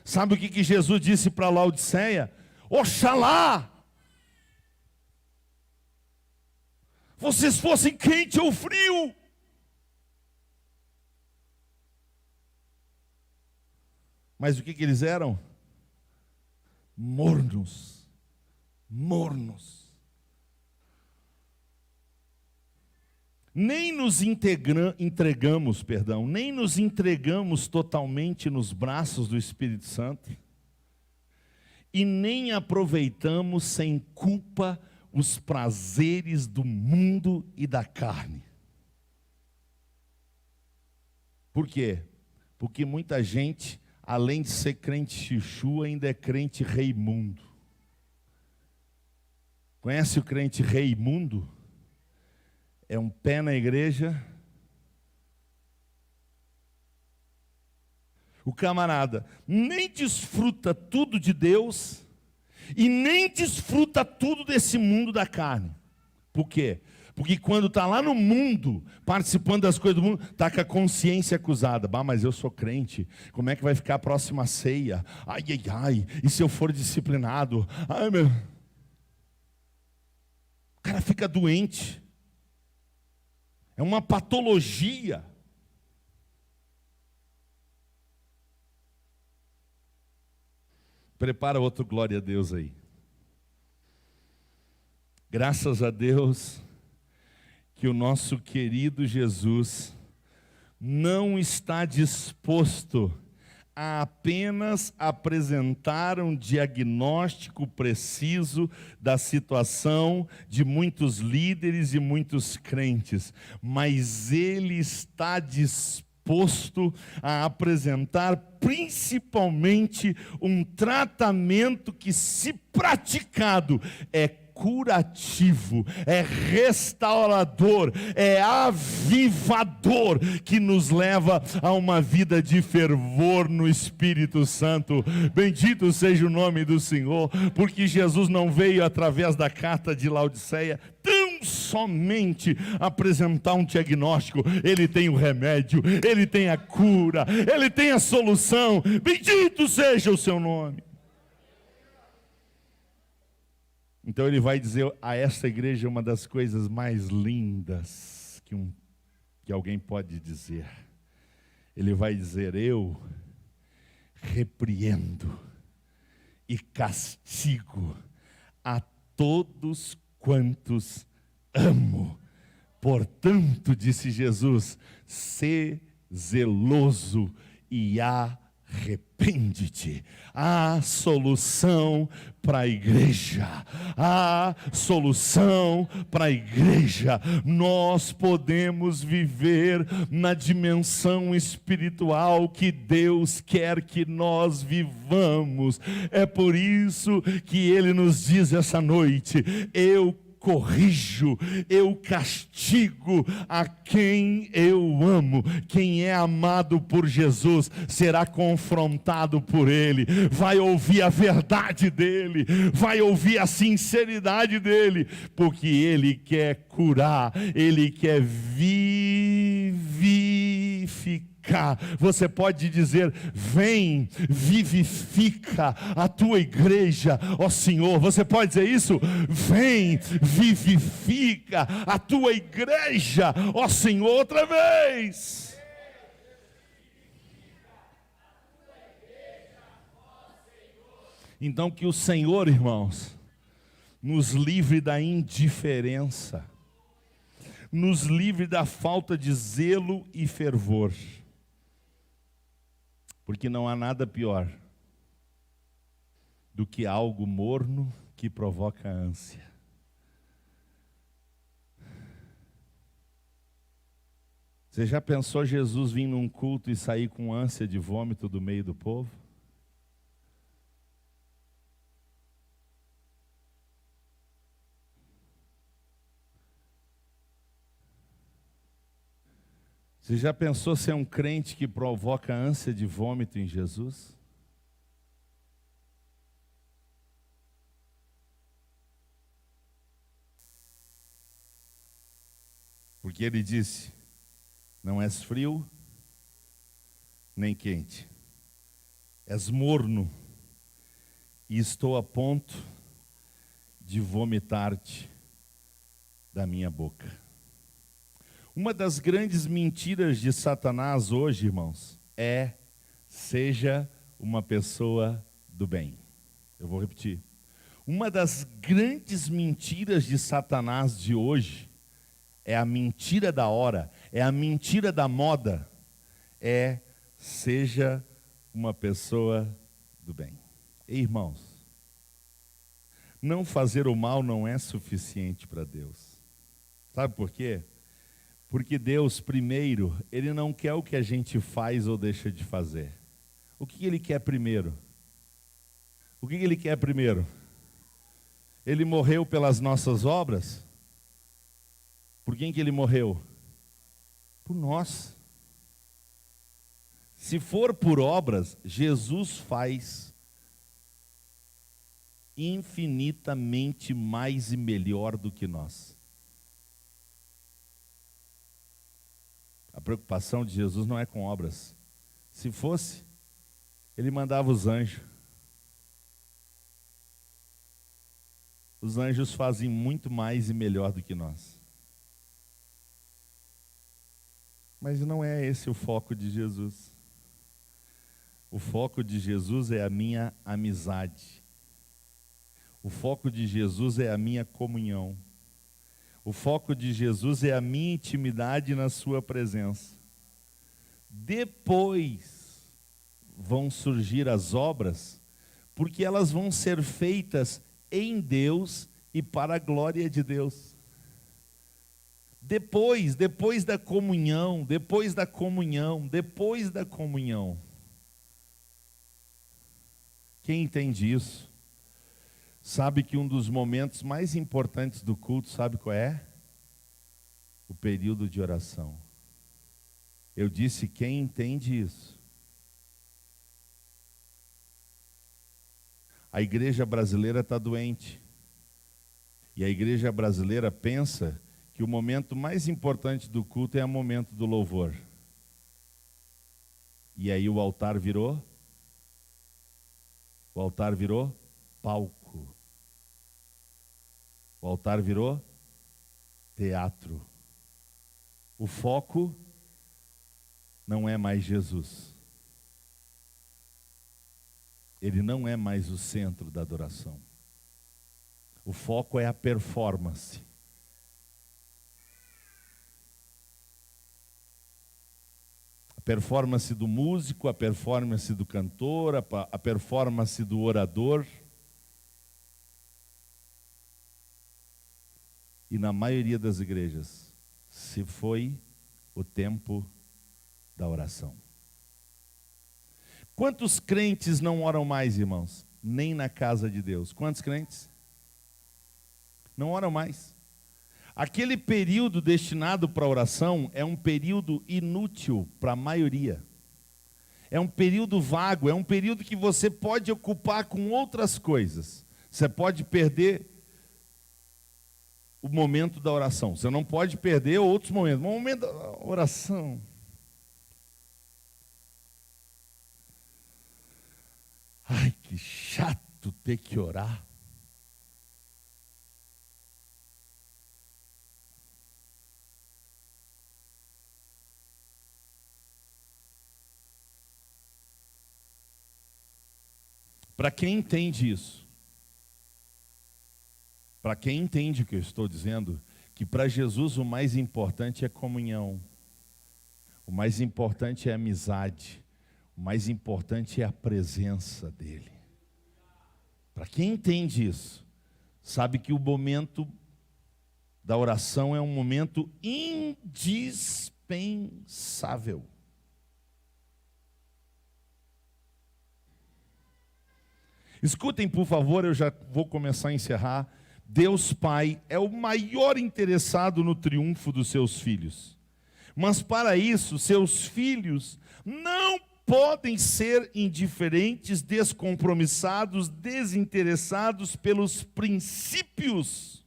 Sabe o que Jesus disse para Laodiceia? Oxalá vocês fossem quente ou frio. Mas o que eles eram? Mornos. Mornos. Nem nos entregamos totalmente nos braços do Espírito Santo, e nem aproveitamos sem culpa os prazeres do mundo e da carne. Por quê? Porque muita gente, além de ser crente chuchu, ainda é crente reimundo. Conhece o crente reimundo? É um pé na igreja. O camarada nem desfruta tudo de Deus e nem desfruta tudo desse mundo da carne. Por quê? Porque quando está lá no mundo, participando das coisas do mundo, está com a consciência acusada. Bah, mas eu sou crente, como é que vai ficar a próxima ceia? Ai, ai, ai, e se eu for disciplinado? Ai, meu... O cara fica doente. É uma patologia. Prepara outro glória a Deus aí. Graças a Deus que o nosso querido Jesus não está disposto a apenas apresentar um diagnóstico preciso da situação de muitos líderes e muitos crentes, mas Ele está disposto a apresentar principalmente um tratamento que, se praticado, é curativo, é restaurador, é avivador, que nos leva a uma vida de fervor no Espírito Santo. Bendito seja o nome do Senhor, porque Jesus não veio através da carta de Laodiceia tão somente apresentar um diagnóstico. Ele tem o remédio, Ele tem a cura, Ele tem a solução. Bendito seja o seu nome. Então ele vai dizer a esta igreja uma das coisas mais lindas que alguém pode dizer. Ele vai dizer: eu repreendo e castigo a todos quantos amo. Portanto, disse Jesus, sê zeloso e arrepende-te. Há solução para a igreja. Há solução para a igreja. Nós podemos viver na dimensão espiritual que Deus quer que nós vivamos. É por isso que Ele nos diz essa noite: eu corrijo, eu castigo a quem eu amo. Quem é amado por Jesus será confrontado por Ele, vai ouvir a verdade dEle, vai ouvir a sinceridade dEle, porque Ele quer curar, Ele quer vivificar. Você pode dizer: vem, vivifica a tua igreja, ó Senhor. Você pode dizer isso? Vem, vivifica a tua igreja, ó Senhor, outra vez. Então que o Senhor, irmãos, nos livre da indiferença, nos livre da falta de zelo e fervor. Porque não há nada pior do que algo morno que provoca ânsia. Você já pensou Jesus vir num culto e sair com ânsia de vômito do meio do povo? Você já pensou ser um crente que provoca ânsia de vômito em Jesus? Porque Ele disse: não és frio, nem quente, és morno, e estou a ponto de vomitar-te da minha boca. Uma das grandes mentiras de Satanás hoje, irmãos, é: seja uma pessoa do bem. Eu vou repetir. Uma das grandes mentiras de Satanás de hoje é a mentira da hora, é a mentira da moda, é: seja uma pessoa do bem. Ei, irmãos, não fazer o mal não é suficiente para Deus. Sabe por quê? Porque Deus, primeiro, Ele não quer o que a gente faz ou deixa de fazer. O que Ele quer primeiro? O que Ele quer primeiro? Ele morreu pelas nossas obras? Por quem que Ele morreu? Por nós. Se for por obras, Jesus faz infinitamente mais e melhor do que nós. A preocupação de Jesus não é com obras. Se fosse, Ele mandava os anjos. Os anjos fazem muito mais e melhor do que nós. Mas não é esse o foco de Jesus. O foco de Jesus é a minha amizade. O foco de Jesus é a minha comunhão. O foco de Jesus é a minha intimidade na sua presença. Depois vão surgir as obras, porque elas vão ser feitas em Deus e para a glória de Deus. Depois da comunhão, depois da comunhão. Quem entende isso? Sabe que um dos momentos mais importantes do culto, sabe qual é? O período de oração. Eu disse: quem entende isso? A igreja brasileira está doente. E a igreja brasileira pensa que o momento mais importante do culto é o momento do louvor. E aí o altar virou? O altar virou palco. O altar virou teatro. O foco não é mais Jesus. ele não é mais o centro da adoração. O foco é a performance. A performance do músico, a performance do cantor, a performance do orador. E na maioria das igrejas, se foi o tempo da oração. Quantos crentes não oram mais, irmãos? Nem na casa de Deus. Quantos crentes? Não oram mais. Aquele período destinado para oração é um período inútil para a maioria. É um período vago, é um período que você pode ocupar com outras coisas. Você pode perder o momento da oração. Você não pode perder outros momentos. O momento da oração. Ai, que chato ter que orar. Para quem entende isso, para quem entende o que eu estou dizendo, que para Jesus o mais importante é comunhão, o mais importante é amizade, o mais importante é a presença dele. Para quem entende isso, sabe que o momento da oração é um momento indispensável. Escutem, por favor, eu já vou começar a encerrar. Deus Pai é o maior interessado no triunfo dos seus filhos. Mas para isso, seus filhos não podem ser indiferentes, descompromissados, desinteressados pelos princípios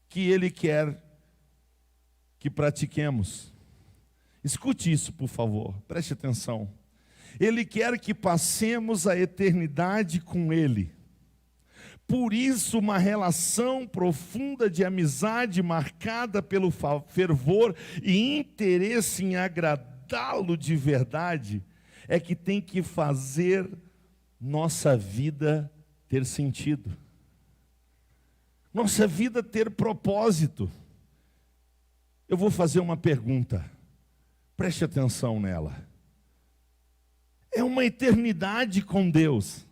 que Ele quer que pratiquemos. Escute isso, por favor, preste atenção. Ele quer que passemos a eternidade com Ele. Por isso, uma relação profunda de amizade marcada pelo fervor e interesse em agradá-lo de verdade é que tem que fazer nossa vida ter sentido. Nossa vida ter propósito. Eu vou fazer uma pergunta. Preste atenção nela. É uma eternidade com Deus.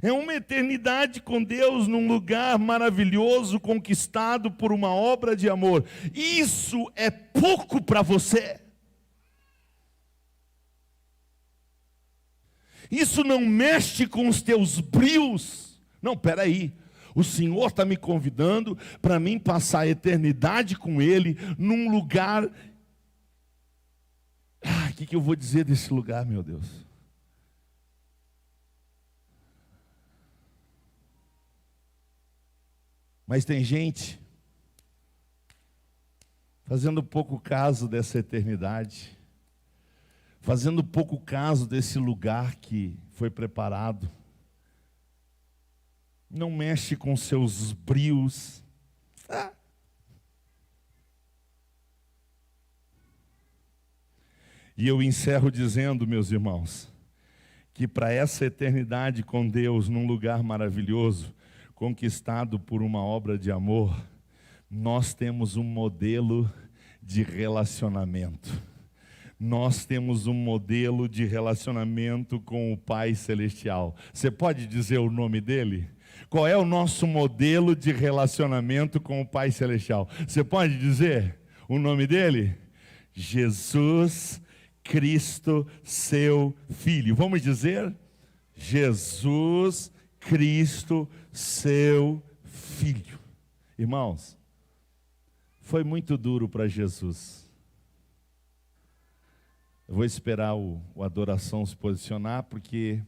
É uma eternidade com Deus num lugar maravilhoso, conquistado por uma obra de amor. Isso é pouco para você? Isso não mexe com os teus brios? Não, peraí. O Senhor está me convidando para mim passar a eternidade com Ele num lugar. O que eu vou dizer desse lugar, meu Deus? Mas tem gente fazendo pouco caso dessa eternidade, fazendo pouco caso desse lugar que foi preparado. Não mexe com seus brios. E eu encerro dizendo, meus irmãos, que para essa eternidade com Deus, num lugar maravilhoso, conquistado por uma obra de amor, nós temos um modelo de relacionamento. Nós temos um modelo de relacionamento com o Pai Celestial. Você pode dizer o nome dele? Qual é o nosso modelo de relacionamento com o Pai Celestial? Você pode dizer o nome dele? Jesus Cristo, seu Filho. Vamos dizer? Jesus Cristo, seu Filho. Irmãos, foi muito duro para Jesus. Eu vou esperar o adoração se posicionar, porque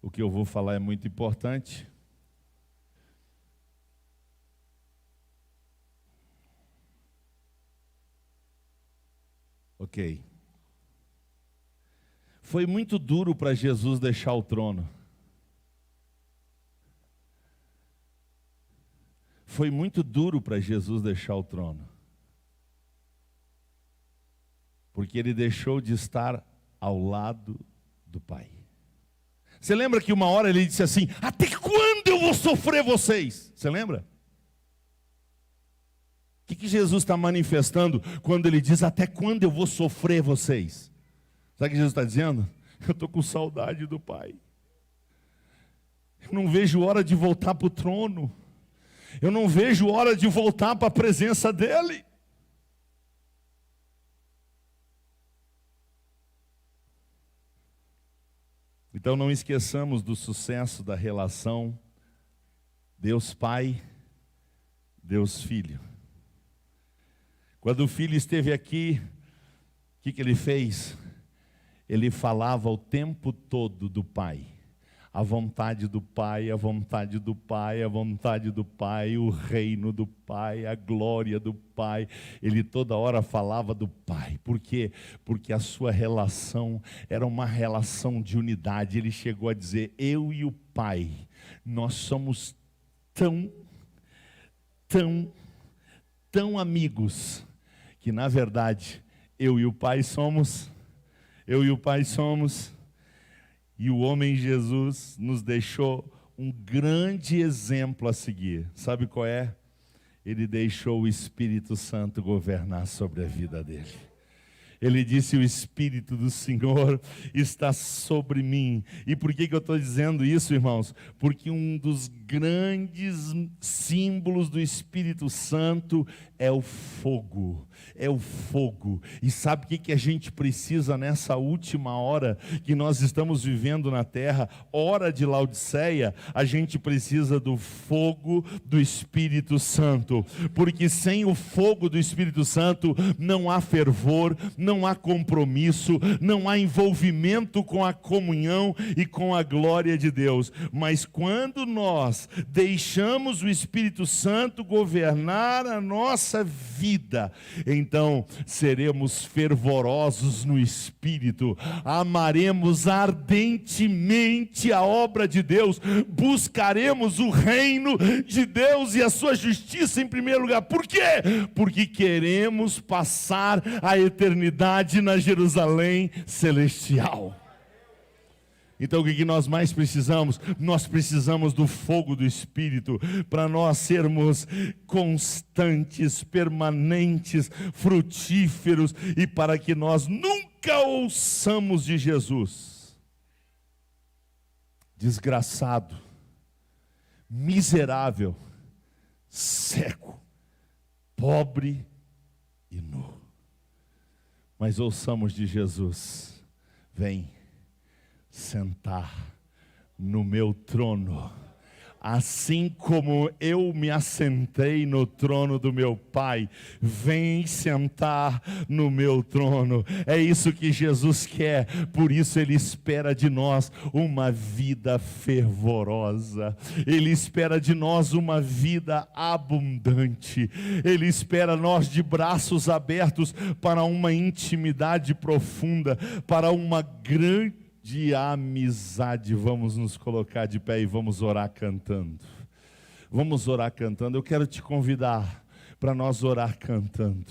o que eu vou falar é muito importante. Ok. Foi muito duro para Jesus deixar o trono. Foi muito duro para Jesus deixar o trono. Porque ele deixou de estar ao lado do Pai. Você lembra que uma hora ele disse assim: até quando eu vou sofrer vocês? Você lembra? O que Jesus está manifestando quando ele diz: até quando eu vou sofrer vocês? Sabe o que Jesus está dizendo? Eu estou com saudade do Pai. Eu não vejo hora de voltar para o trono. Eu não vejo hora de voltar para a presença dEle. Então não esqueçamos do sucesso da relação Deus Pai, Deus Filho. Quando o Filho esteve aqui, o que ele fez? Ele falava o tempo todo do Pai. A vontade do Pai, a vontade do Pai, a vontade do Pai, o reino do Pai, a glória do Pai. Ele toda hora falava do Pai. Por quê? Porque a sua relação era uma relação de unidade. Ele chegou a dizer: eu e o Pai, nós somos tão amigos, que na verdade eu e o Pai somos. E o homem Jesus nos deixou um grande exemplo a seguir. Sabe qual é? Ele deixou o Espírito Santo governar sobre a vida dele. Ele disse: o Espírito do Senhor está sobre mim. E por que eu estou dizendo isso, irmãos? Porque um dos grandes símbolos do Espírito Santo é o fogo. É o fogo. E sabe o que a gente precisa nessa última hora que nós estamos vivendo na terra? Hora de Laodiceia. A gente precisa do fogo do Espírito Santo. Porque sem o fogo do Espírito Santo não há fervor, não há compromisso, não há envolvimento com a comunhão e com a glória de Deus. Mas quando nós deixamos o Espírito Santo governar a nossa vida, então seremos fervorosos no Espírito, amaremos ardentemente a obra de Deus, buscaremos o reino de Deus e a sua justiça em primeiro lugar. Por quê? Porque queremos passar a eternidade na Jerusalém celestial. Então o que nós mais precisamos? Nós precisamos do fogo do Espírito para nós sermos constantes, permanentes, frutíferos e para que nós nunca ouçamos de Jesus: desgraçado, miserável, cego, pobre e nu. Mas ouçamos de Jesus: vem sentar no meu trono, assim como eu me assentei no trono do meu Pai. Vem sentar no meu trono. É isso que Jesus quer. Por isso Ele espera de nós uma vida fervorosa. Ele espera de nós uma vida abundante. Ele espera nós de braços abertos para uma intimidade profunda, para uma grande de amizade. Vamos nos colocar de pé e vamos orar cantando. Vamos orar cantando. Eu quero te convidar para nós orar cantando.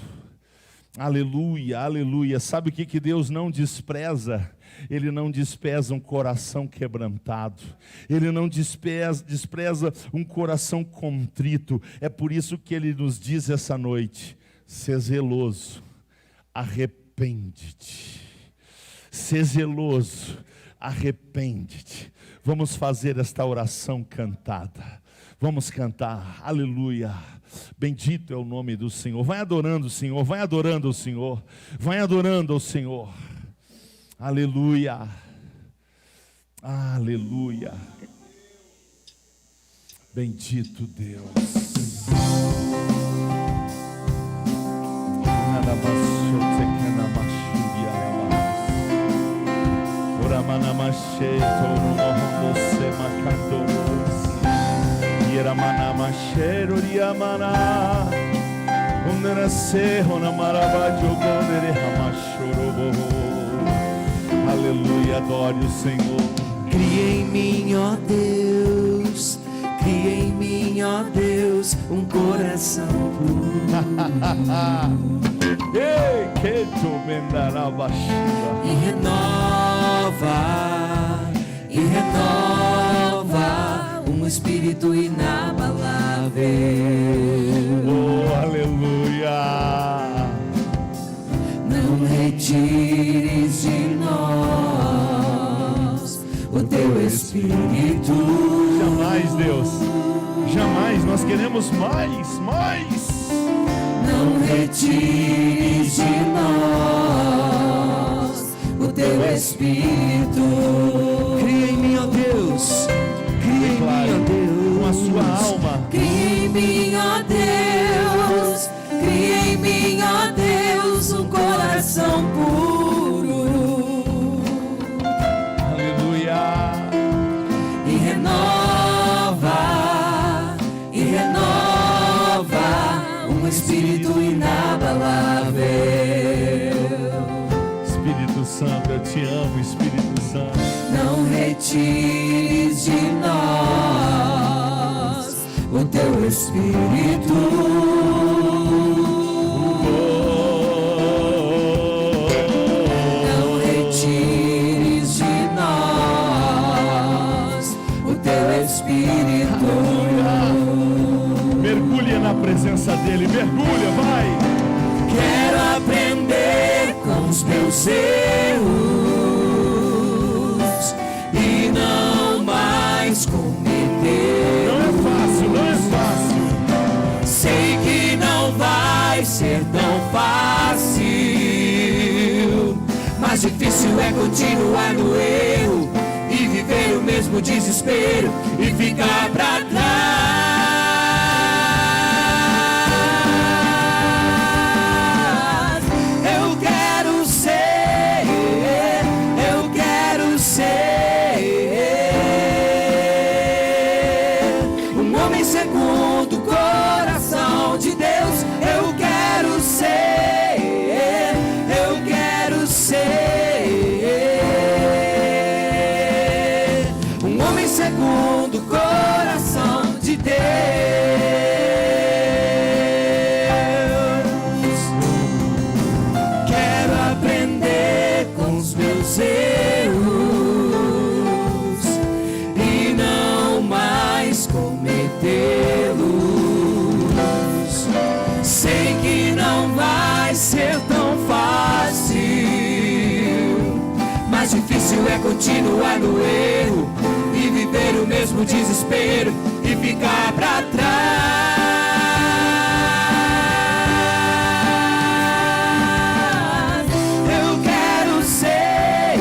Aleluia, aleluia. Sabe o que Deus não despreza? Ele não despreza um coração quebrantado. Ele não despreza um coração contrito. É por isso que Ele nos diz essa noite: sê zeloso, arrepende-te. Sê zeloso, arrepende-te. Vamos fazer esta oração cantada. Vamos cantar, aleluia. Bendito é o nome do Senhor. Vai adorando o Senhor, vai adorando o Senhor, vai adorando o Senhor. Aleluia, aleluia. Bendito Deus. Aleluia, adore o Senhor. Cria em mim, ó Deus, cria em mim, ó Deus, um coração puro. Ei, que tu me dará baixura. E renova e renova um espírito inabalável. Oh, aleluia. Não retires de nós o teu espírito. Jamais, Deus, jamais. Nós queremos mais, mais. Não retires de nós o teu espírito. Cria em mim, ó Deus. Cria em mim, ó Deus. Com a sua alma. Cria em mim, ó Deus. Cria em mim, ó Deus, um coração puro. Aleluia. E renova um espírito inabalável. Espírito Santo, eu te amo, Espírito Santo. Não retires de nós o teu espírito. Não retires de nós o teu espírito. Mergulha na presença dele, mergulha, vai. Quero aprender com os meus erros e não mais cometer. Não é fácil, não é fácil. Sei que não vai ser tão fácil, mas difícil é continuar no erro e viver o mesmo desespero e ficar pra trás. Segundo o coração de Deus, eu quero ser um homem segundo o coração de Deus. Quero aprender com os meus erros e não mais cometê-los. Sei que não vai ser tão fácil, mas difícil é continuar no erro e viver o mesmo desespero e ficar pra trás. Eu quero ser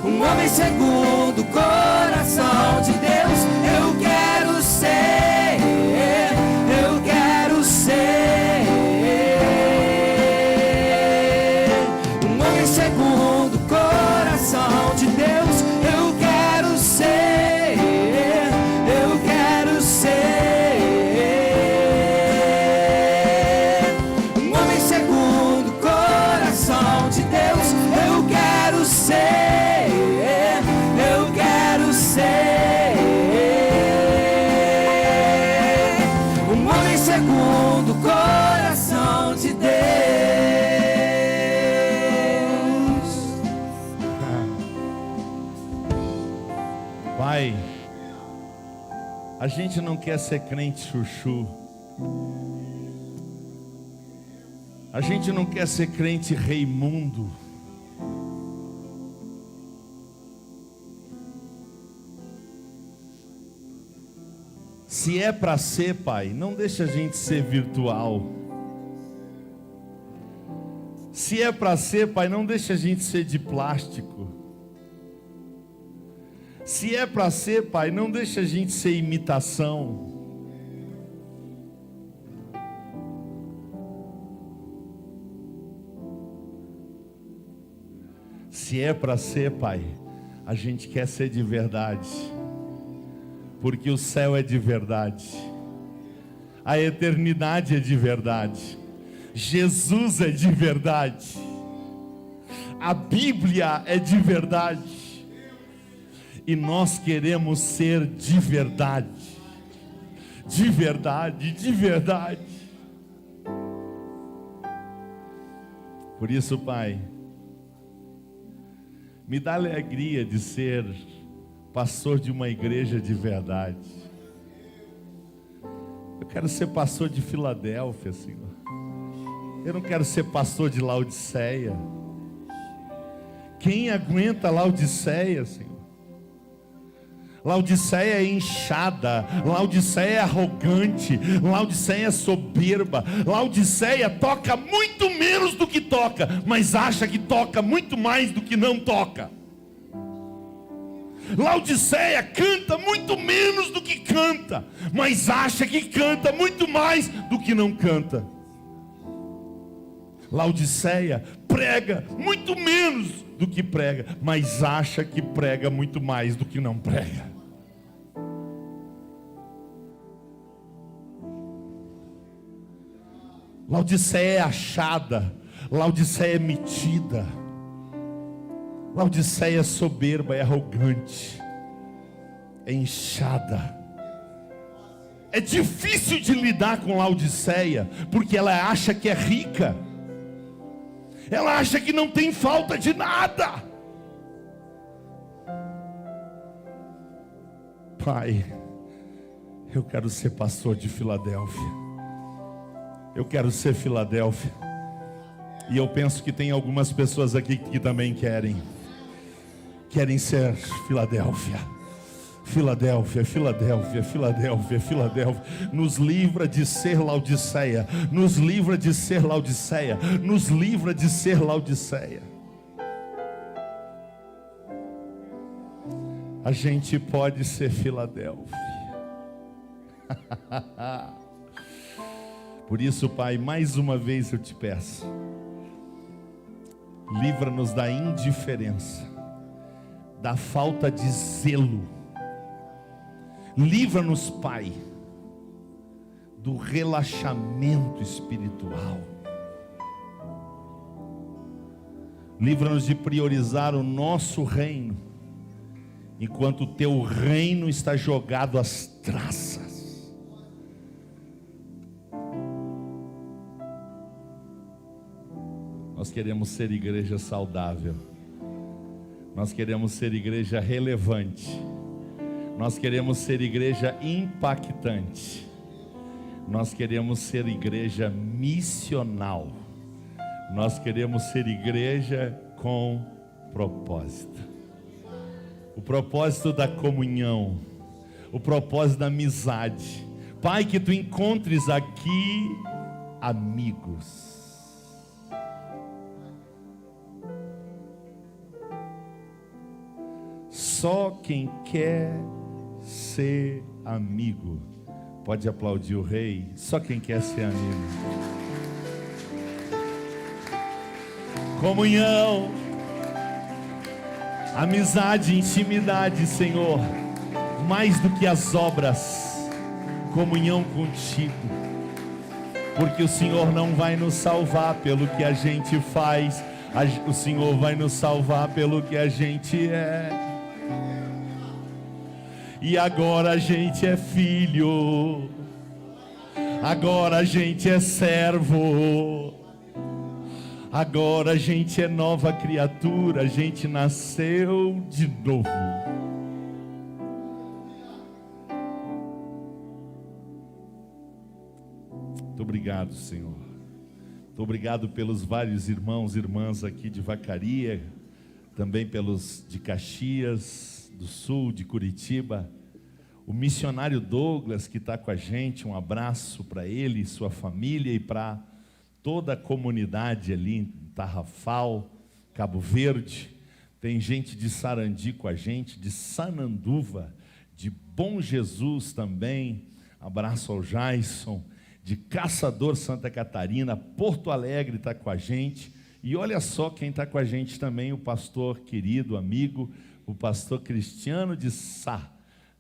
um homem segundo o coração de Deus. Eu quero ser um homem segundo o coração de Deus. Eu quero ser um homem segundo o coração de Deus. Eu quero ser um homem segundo o coração de Deus. Pai, a gente não quer ser crente chuchu. A gente não quer ser crente Raimundo. Se é para ser, Pai, não deixa a gente ser virtual. Se é para ser, Pai, não deixa a gente ser de plástico. Se é para ser, Pai, não deixa a gente ser imitação. Se é para ser, Pai, a gente quer ser de verdade. Porque o céu é de verdade, a eternidade é de verdade, Jesus é de verdade, a Bíblia é de verdade, e nós queremos ser de verdade, de verdade, de verdade. Por isso, Pai, me dá alegria de ser pastor de uma igreja de verdade. Eu quero ser pastor de Filadélfia, Senhor. Eu não quero ser pastor de Laodiceia. Quem aguenta Laodiceia, Senhor? Laodiceia é inchada, Laodiceia é arrogante, Laodiceia é soberba, Laodiceia toca muito menos do que toca, mas acha que toca muito mais do que não toca. Laodiceia canta muito menos do que canta, mas acha que canta muito mais do que não canta. Laodiceia prega muito menos do que prega, mas acha que prega muito mais do que não prega. Laodiceia é achada, Laodiceia é metida, Laodiceia é soberba, é arrogante, é inchada. É difícil de lidar com Laodiceia, porque ela acha que é rica, ela acha que não tem falta de nada. Pai, eu quero ser pastor de Filadélfia. Eu quero ser Filadélfia. E eu penso que tem algumas pessoas aqui que também querem ser Filadélfia. Filadélfia, Filadélfia, Filadélfia, Filadélfia. Nos livra de ser Laodiceia. Nos livra de ser Laodiceia. Nos livra de ser Laodiceia. A gente pode ser Filadélfia. Por isso, Pai, mais uma vez eu te peço, livra-nos da indiferença, da falta de zelo. Livra-nos, Pai, do relaxamento espiritual. Livra-nos de priorizar o nosso reino, enquanto o teu reino está jogado às traças. Nós queremos ser igreja saudável. Nós queremos ser igreja relevante. Nós queremos ser igreja impactante. Nós queremos ser igreja missional. Nós queremos ser igreja com propósito. O propósito da comunhão. O propósito da amizade. Pai, que tu encontres aqui amigos. Só quem quer ser amigo pode aplaudir o rei. Só quem quer ser amigo. Comunhão, amizade, intimidade, Senhor, mais do que as obras, comunhão contigo, porque o Senhor não vai nos salvar pelo que a gente faz, o Senhor vai nos salvar pelo que a gente é. E agora a gente é filho, agora a gente é servo, agora a gente é nova criatura, a gente nasceu de novo. Muito obrigado, Senhor. Muito obrigado pelos vários irmãos e irmãs aqui de Vacaria, também pelos de Caxias do Sul, de Curitiba, o missionário Douglas que está com a gente, um abraço para ele e sua família e para toda a comunidade ali em Tarrafal, Cabo Verde. Tem gente de Sarandi com a gente, de Sananduva, de Bom Jesus também, abraço ao Jason, de Caçador, Santa Catarina, Porto Alegre está com a gente. E olha só quem está com a gente também, o pastor querido, amigo, o pastor Cristiano de Sá,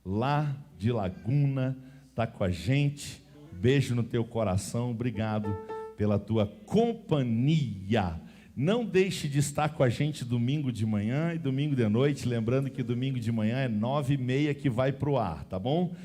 lá de Laguna, está com a gente. Beijo no teu coração, obrigado pela tua companhia. Não deixe de estar com a gente domingo de manhã e domingo de noite, lembrando que domingo de manhã é 9h30 que vai para o ar, tá bom?